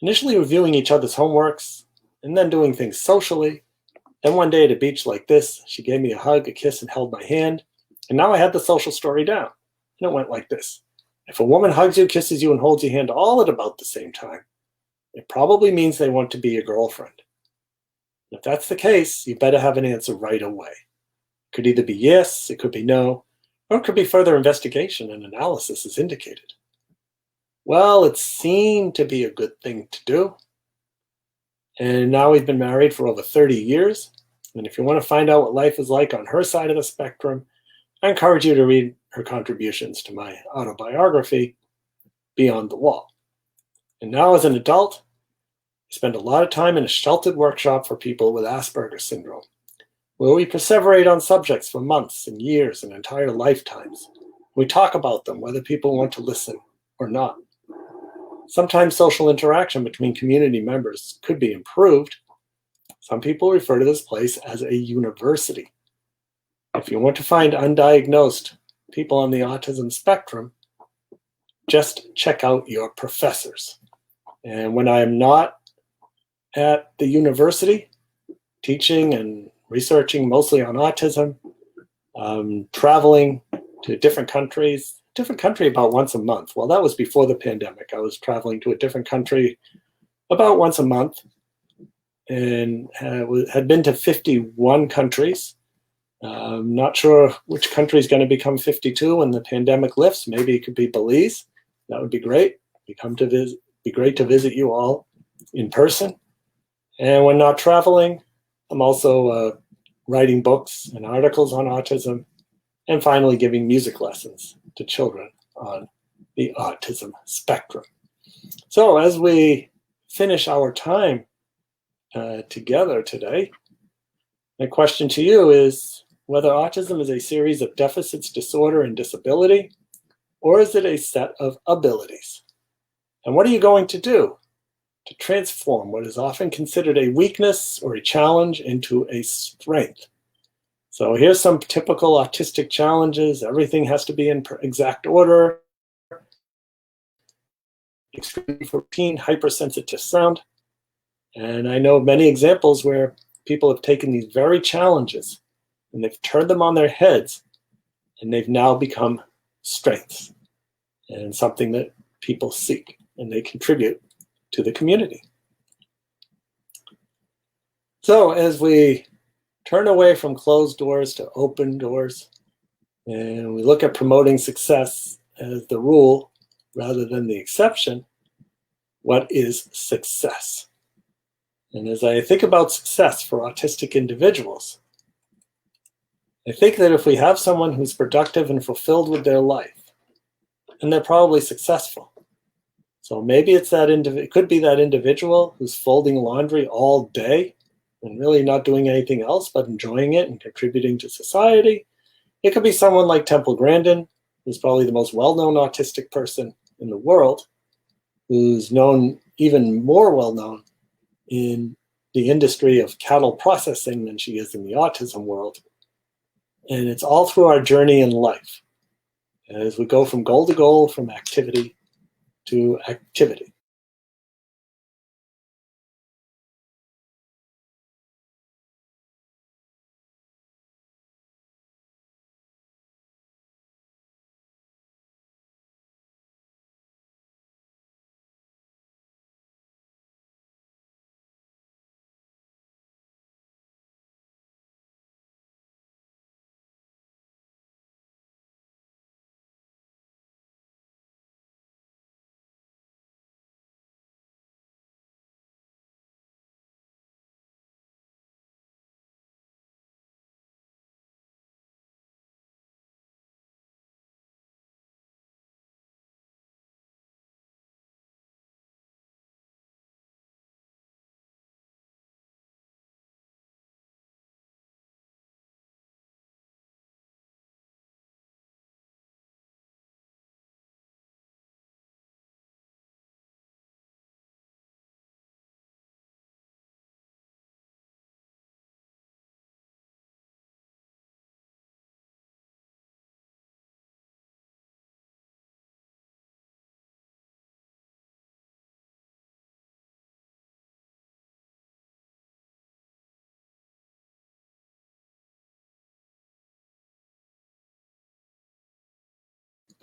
initially reviewing each other's homeworks, and then doing things socially. Then one day at a beach like this, she gave me a hug, a kiss, and held my hand. And now I had the social story down. And it went like this. If a woman hugs you, kisses you, and holds your hand all at about the same time, it probably means they want to be your girlfriend. If that's the case, you better have an answer right away. It could either be yes, it could be no, or it could be further investigation and analysis as indicated. Well, it seemed to be a good thing to do. And now we've been married for over 30 years. And if you want to find out what life is like on her side of the spectrum, I encourage you to read her contributions to my autobiography, Beyond the Wall. And now as an adult, I spend a lot of time in a sheltered workshop for people with Asperger's syndrome, where we perseverate on subjects for months and years and entire lifetimes. We talk about them, whether people want to listen or not. Sometimes social interaction between community members could be improved. Some people refer to this place as a university. If you want to find undiagnosed people on the autism spectrum, just check out your professors. And when I am not at the university, teaching and researching mostly on autism, traveling to different countries, different country about once a month. Well, that was before the pandemic. I was traveling to a different country about once a month and had been to 51 countries. Not sure which country is going to become 52 when the pandemic lifts. Maybe it could be Belize. That would be great. Be great to visit you all in person. And when not traveling, I'm also writing books and articles on autism, and finally giving music lessons to children on the autism spectrum. So as we finish our time together today. My question to you is whether autism is a series of deficits, disorder, and disability, or is it a set of abilities? And what are you going to do to transform what is often considered a weakness or a challenge into a strength? So here's some typical autistic challenges. Everything has to be in exact order. Extreme routine, hypersensitive sound. And I know many examples where people have taken these very challenges and they've turned them on their heads and they've now become strengths and something that people seek and they contribute to the community. So as we turn away from closed doors to open doors, and we look at promoting success as the rule rather than the exception, what is success? And as I think about success for autistic individuals, I think that if we have someone who's productive and fulfilled with their life, and they're probably successful. So maybe it's that it could be that individual who's folding laundry all day and really not doing anything else but enjoying it and contributing to society. It could be someone like Temple Grandin, who's probably the most well-known autistic person in the world, who's known even more well-known in the industry of cattle processing than she is in the autism world. And it's all through our journey in life, as we go from goal to goal, from activity to activity.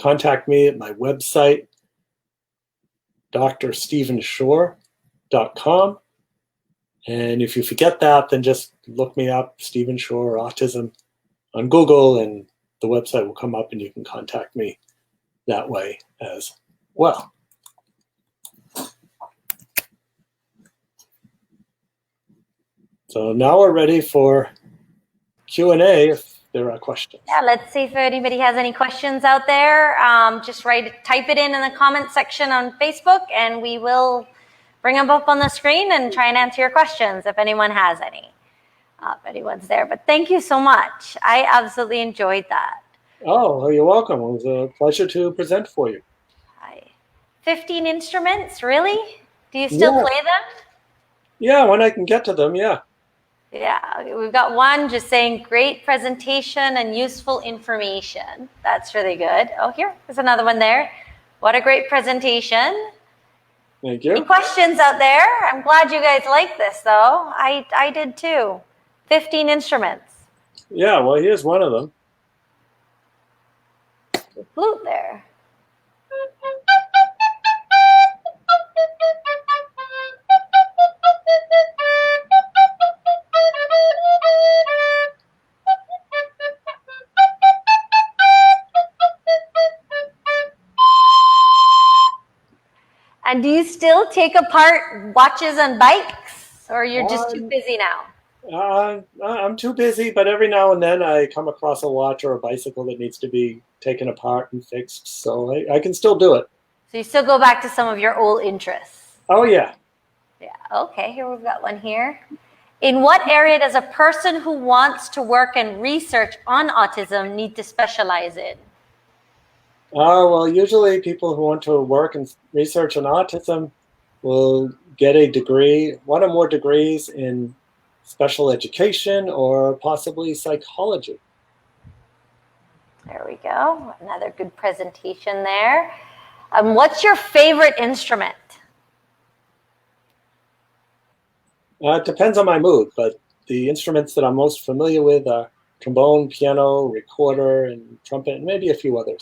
Contact me at my website, drstevenshore.com. And if you forget that, then just look me up, Stephen Shore Autism, on Google, and the website will come up and you can contact me that way as well. So now we're ready for Q&A if there are questions. Yeah, let's see if anybody has any questions out there. Just type it in the comment section on Facebook, and we will bring them up on the screen and try and answer your questions if anyone has any. If anyone's there. But thank you so much. I absolutely enjoyed that. Oh, well, you're welcome. It was a pleasure to present for you. 15 instruments, really? Do you still play them? Yeah, when I can get to them, yeah. Yeah, we've got one just saying great presentation and useful information. That's really good. Oh, there's another one there. What a great presentation. Thank you. Any questions out there? I'm glad you guys like this, though. I did too. 15 instruments. Yeah, well, here's one of them. The flute there. And do you still take apart watches and bikes, or you're just too busy now? I'm too busy, but every now and then I come across a watch or a bicycle that needs to be taken apart and fixed, so I can still do it. So you still go back to some of your old interests? Oh, yeah. Yeah, okay, here we've got one here. In what area does a person who wants to work and research on autism need to specialize in? Well, usually people who want to work and research on autism will get a degree, one or more degrees in special education or possibly psychology. There we go. Another good presentation there. What's your favorite instrument? It depends on my mood, but the instruments that I'm most familiar with are trombone, piano, recorder, and trumpet, and maybe a few others.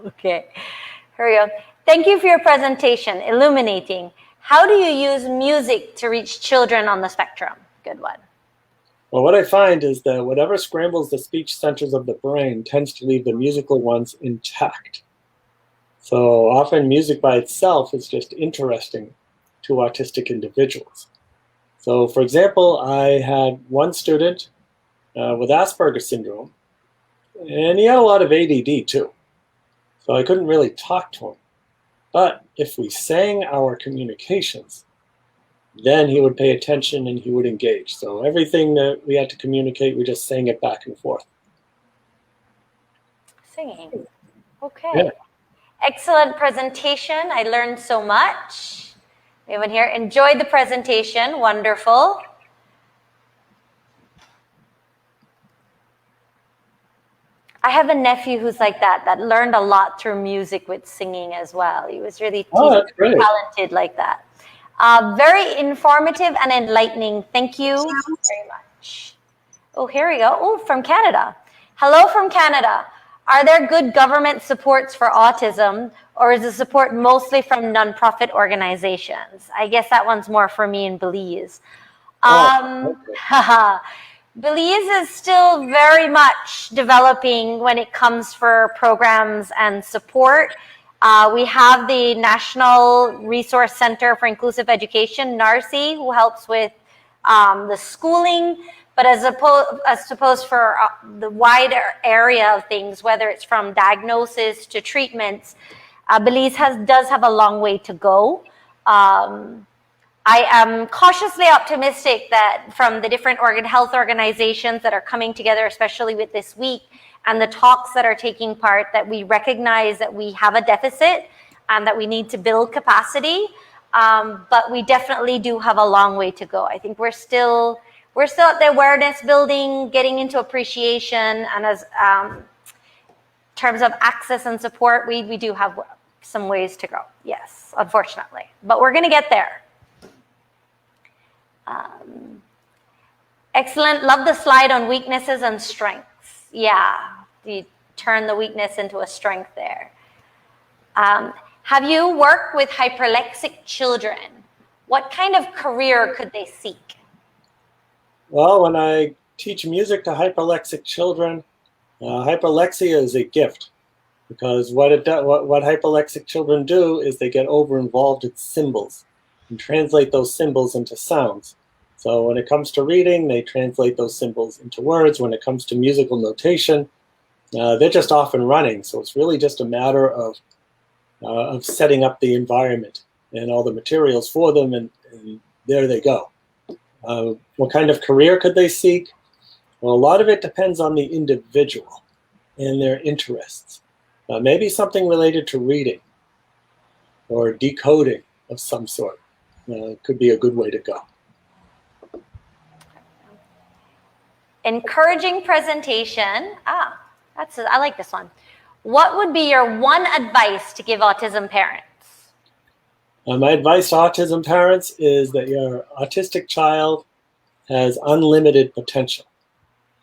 Okay, here we go. Thank you for your presentation, illuminating. How do you use music to reach children on the spectrum? Good one. Well, what I find is that whatever scrambles the speech centers of the brain tends to leave the musical ones intact. So often music by itself is just interesting to autistic individuals. So for example, I had one student with Asperger's syndrome, and he had a lot of ADD too. So I couldn't really talk to him. But if we sang our communications, then he would pay attention and he would engage. So everything that we had to communicate, we just sang it back and forth. Singing. Okay. Yeah. Excellent presentation. I learned so much. Anyone here enjoyed the presentation? Wonderful. I have a nephew who's like that learned a lot through music with singing as well. He was really talented like that. Very informative and enlightening. Thank you very much. Oh, here we go. Oh, from Canada. Hello from Canada. Are there good government supports for autism, or is the support mostly from nonprofit organizations? I guess that one's more for me in Belize. Belize is still very much developing when it comes for programs and support. We have the National Resource Center for Inclusive Education, NARCI, who helps with the schooling. But as opposed for the wider area of things, whether it's from diagnosis to treatments, Belize does have a long way to go. I am cautiously optimistic that from the different health organizations that are coming together, especially with this week, and the talks that are taking part, that we recognize that we have a deficit and that we need to build capacity. But we definitely do have a long way to go. I think we're still at the awareness building, getting into appreciation, and as terms of access and support, we do have some ways to go. Yes, unfortunately, but we're going to get there. Excellent. Love the slide on weaknesses and strengths. Yeah, you turn the weakness into a strength there. Have you worked with hyperlexic children? What kind of career could they seek? Well, when I teach music to hyperlexic children, hyperlexia is a gift, because what hyperlexic children do is they get over-involved in symbols and translate those symbols into sounds. So when it comes to reading, they translate those symbols into words. When it comes to musical notation, they're just off and running. So it's really just a matter of setting up the environment and all the materials for them, and there they go. What kind of career could they seek? Well, a lot of it depends on the individual and their interests. Maybe something related to reading or decoding of some sort could be a good way to go. Encouraging presentation. I like this one. What would be your one advice to give autism parents? My advice to autism parents is that your autistic child has unlimited potential.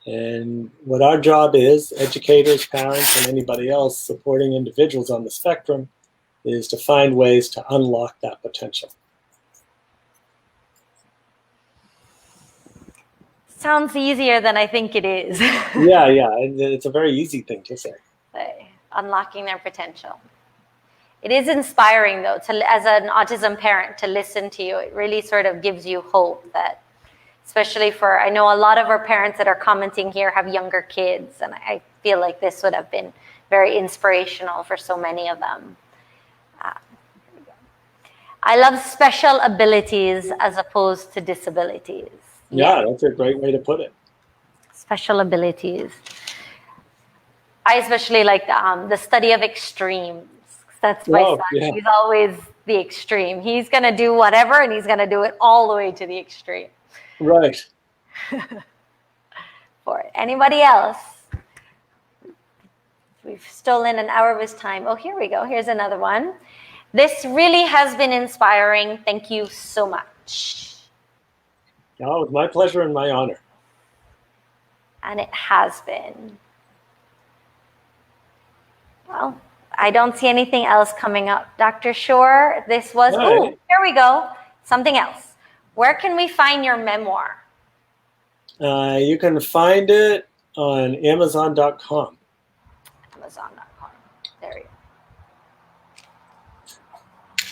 And what our job is, educators, parents, and anybody else supporting individuals on the spectrum, is to find ways to unlock that potential. Sounds easier than I think it is. Yeah, it's a very easy thing to say. Unlocking their potential. It is inspiring, though, as an autism parent, to listen to you. It really sort of gives you hope that, especially I know a lot of our parents that are commenting here have younger kids, and I feel like this would have been very inspirational for so many of them. I love special abilities as opposed to disabilities. Yeah, that's a great way to put it. Special abilities. I especially like the study of extremes. That's my son. Yeah. He's always the extreme. He's going to do whatever, and he's going to do it all the way to the extreme. Right. For it. Anybody else? We've stolen an hour of his time. Oh, here we go. Here's another one. This really has been inspiring. Thank you so much. Oh, it's my pleasure and my honor. And it has been. Well, I don't see anything else coming up. Dr. Shore, this was, oh, here we go. Something else. Where can we find your memoir? You can find it on Amazon.com. Amazon.com. There you go.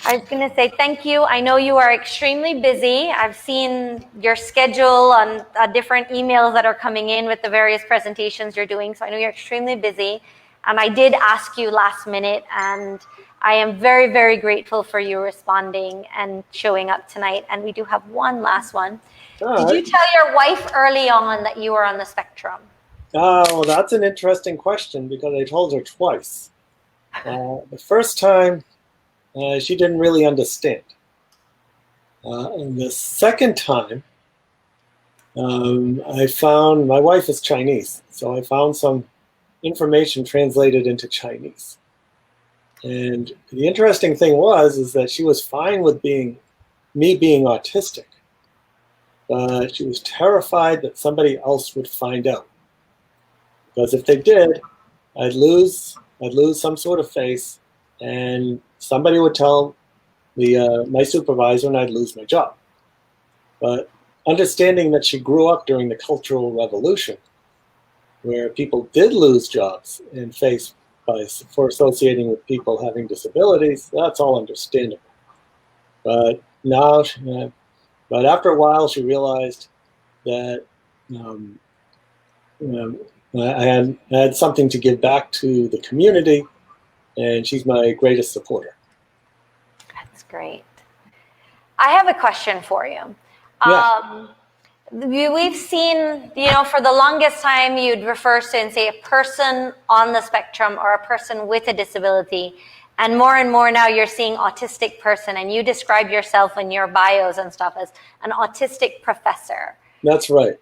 I was going to say thank you. I know you are extremely busy. I've seen your schedule on different emails that are coming in with the various presentations you're doing. So I know you're extremely busy. And I did ask you last minute, and I am very, very grateful for you responding and showing up tonight. And we do have one last one. Did you tell your wife early on that you were on the spectrum? Oh, that's an interesting question because I told her twice. The first time, she didn't really understand. And the second time, I found, my wife is Chinese, so I found some information translated into Chinese. And the interesting thing is that she was fine with me being autistic, but she was terrified that somebody else would find out. Because if they did, I'd lose some sort of face, and somebody would tell my supervisor, and I'd lose my job. But understanding that she grew up during the Cultural Revolution, where people did lose jobs and face for associating with people having disabilities, that's all understandable. But now, but after a while, she realized that I had something to give back to the community, and she's my greatest supporter. That's great. I have a question for you. Yeah. We've seen, for the longest time, you'd refer to and say a person on the spectrum or a person with a disability. And more now you're seeing autistic person, and you describe yourself in your bios and stuff as an autistic professor. That's right.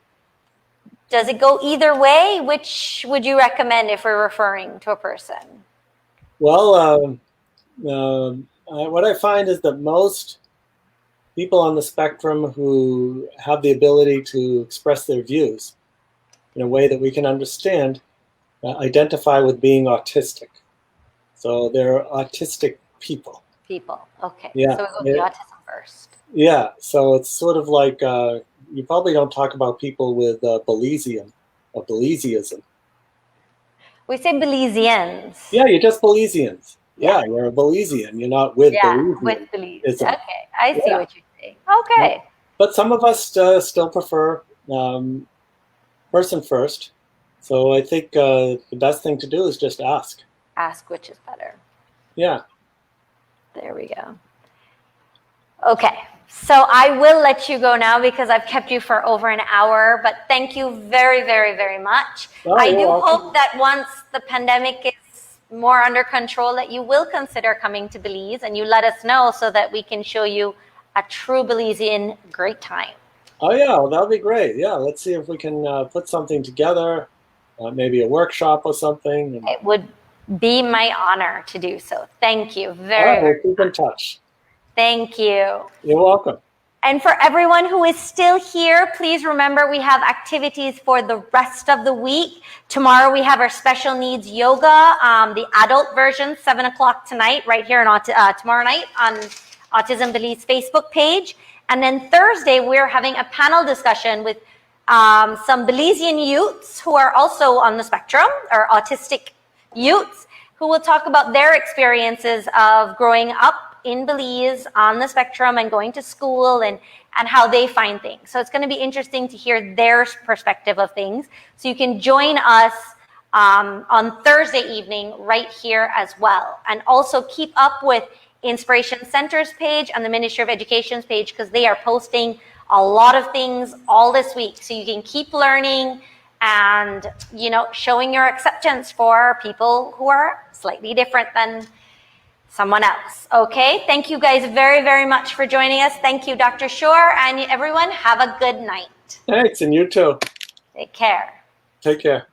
Does it go either way? Which would you recommend if we're referring to a person? Well, what I find is that most people on the spectrum who have the ability to express their views in a way that we can understand identify with being autistic. So they're autistic people. People, okay. Yeah. So we'll go with autism first. Yeah, so it's sort of like you probably don't talk about people with Belizeism. We say Belizeans. Yeah, you're just Belizeans. Yeah, you're a Belizean. You're not with Belizean. With Belize. Okay, I see what you're saying. Okay. Yeah. But some of us still prefer person first. So I think the best thing to do is just ask. Ask which is better. Yeah. There we go. Okay. So I will let you go now because I've kept you for over an hour, but thank you very, very, very much. I do hope that once the pandemic is more under control that you will consider coming to Belize and you let us know so that we can show you a true Belizean great time. Oh yeah, well, that'll be great. Yeah, let's see if we can put something together, maybe a workshop or something. It would be my honor to do so. Thank you very much. We'll keep in touch. Thank you. You're welcome. And for everyone who is still here, please remember we have activities for the rest of the week. Tomorrow we have our special needs yoga, the adult version, 7 o'clock tonight, right here tomorrow night on Autism Belize Facebook page. And then Thursday, we're having a panel discussion with some Belizean youths who are also on the spectrum, or autistic youths, who will talk about their experiences of growing up in Belize on the spectrum and going to school and how they find things. So it's going to be interesting to hear their perspective of things. So you can join us on Thursday evening right here as well. And also keep up with Inspiration Center's page, on the Ministry of Education's page, because they are posting a lot of things all this week. So you can keep learning and, you know, showing your acceptance for people who are slightly different than someone else. Okay, thank you guys very, very much for joining us. Thank you, Dr. Shore, and everyone have a good night. Thanks, and you too. Take care. Take care.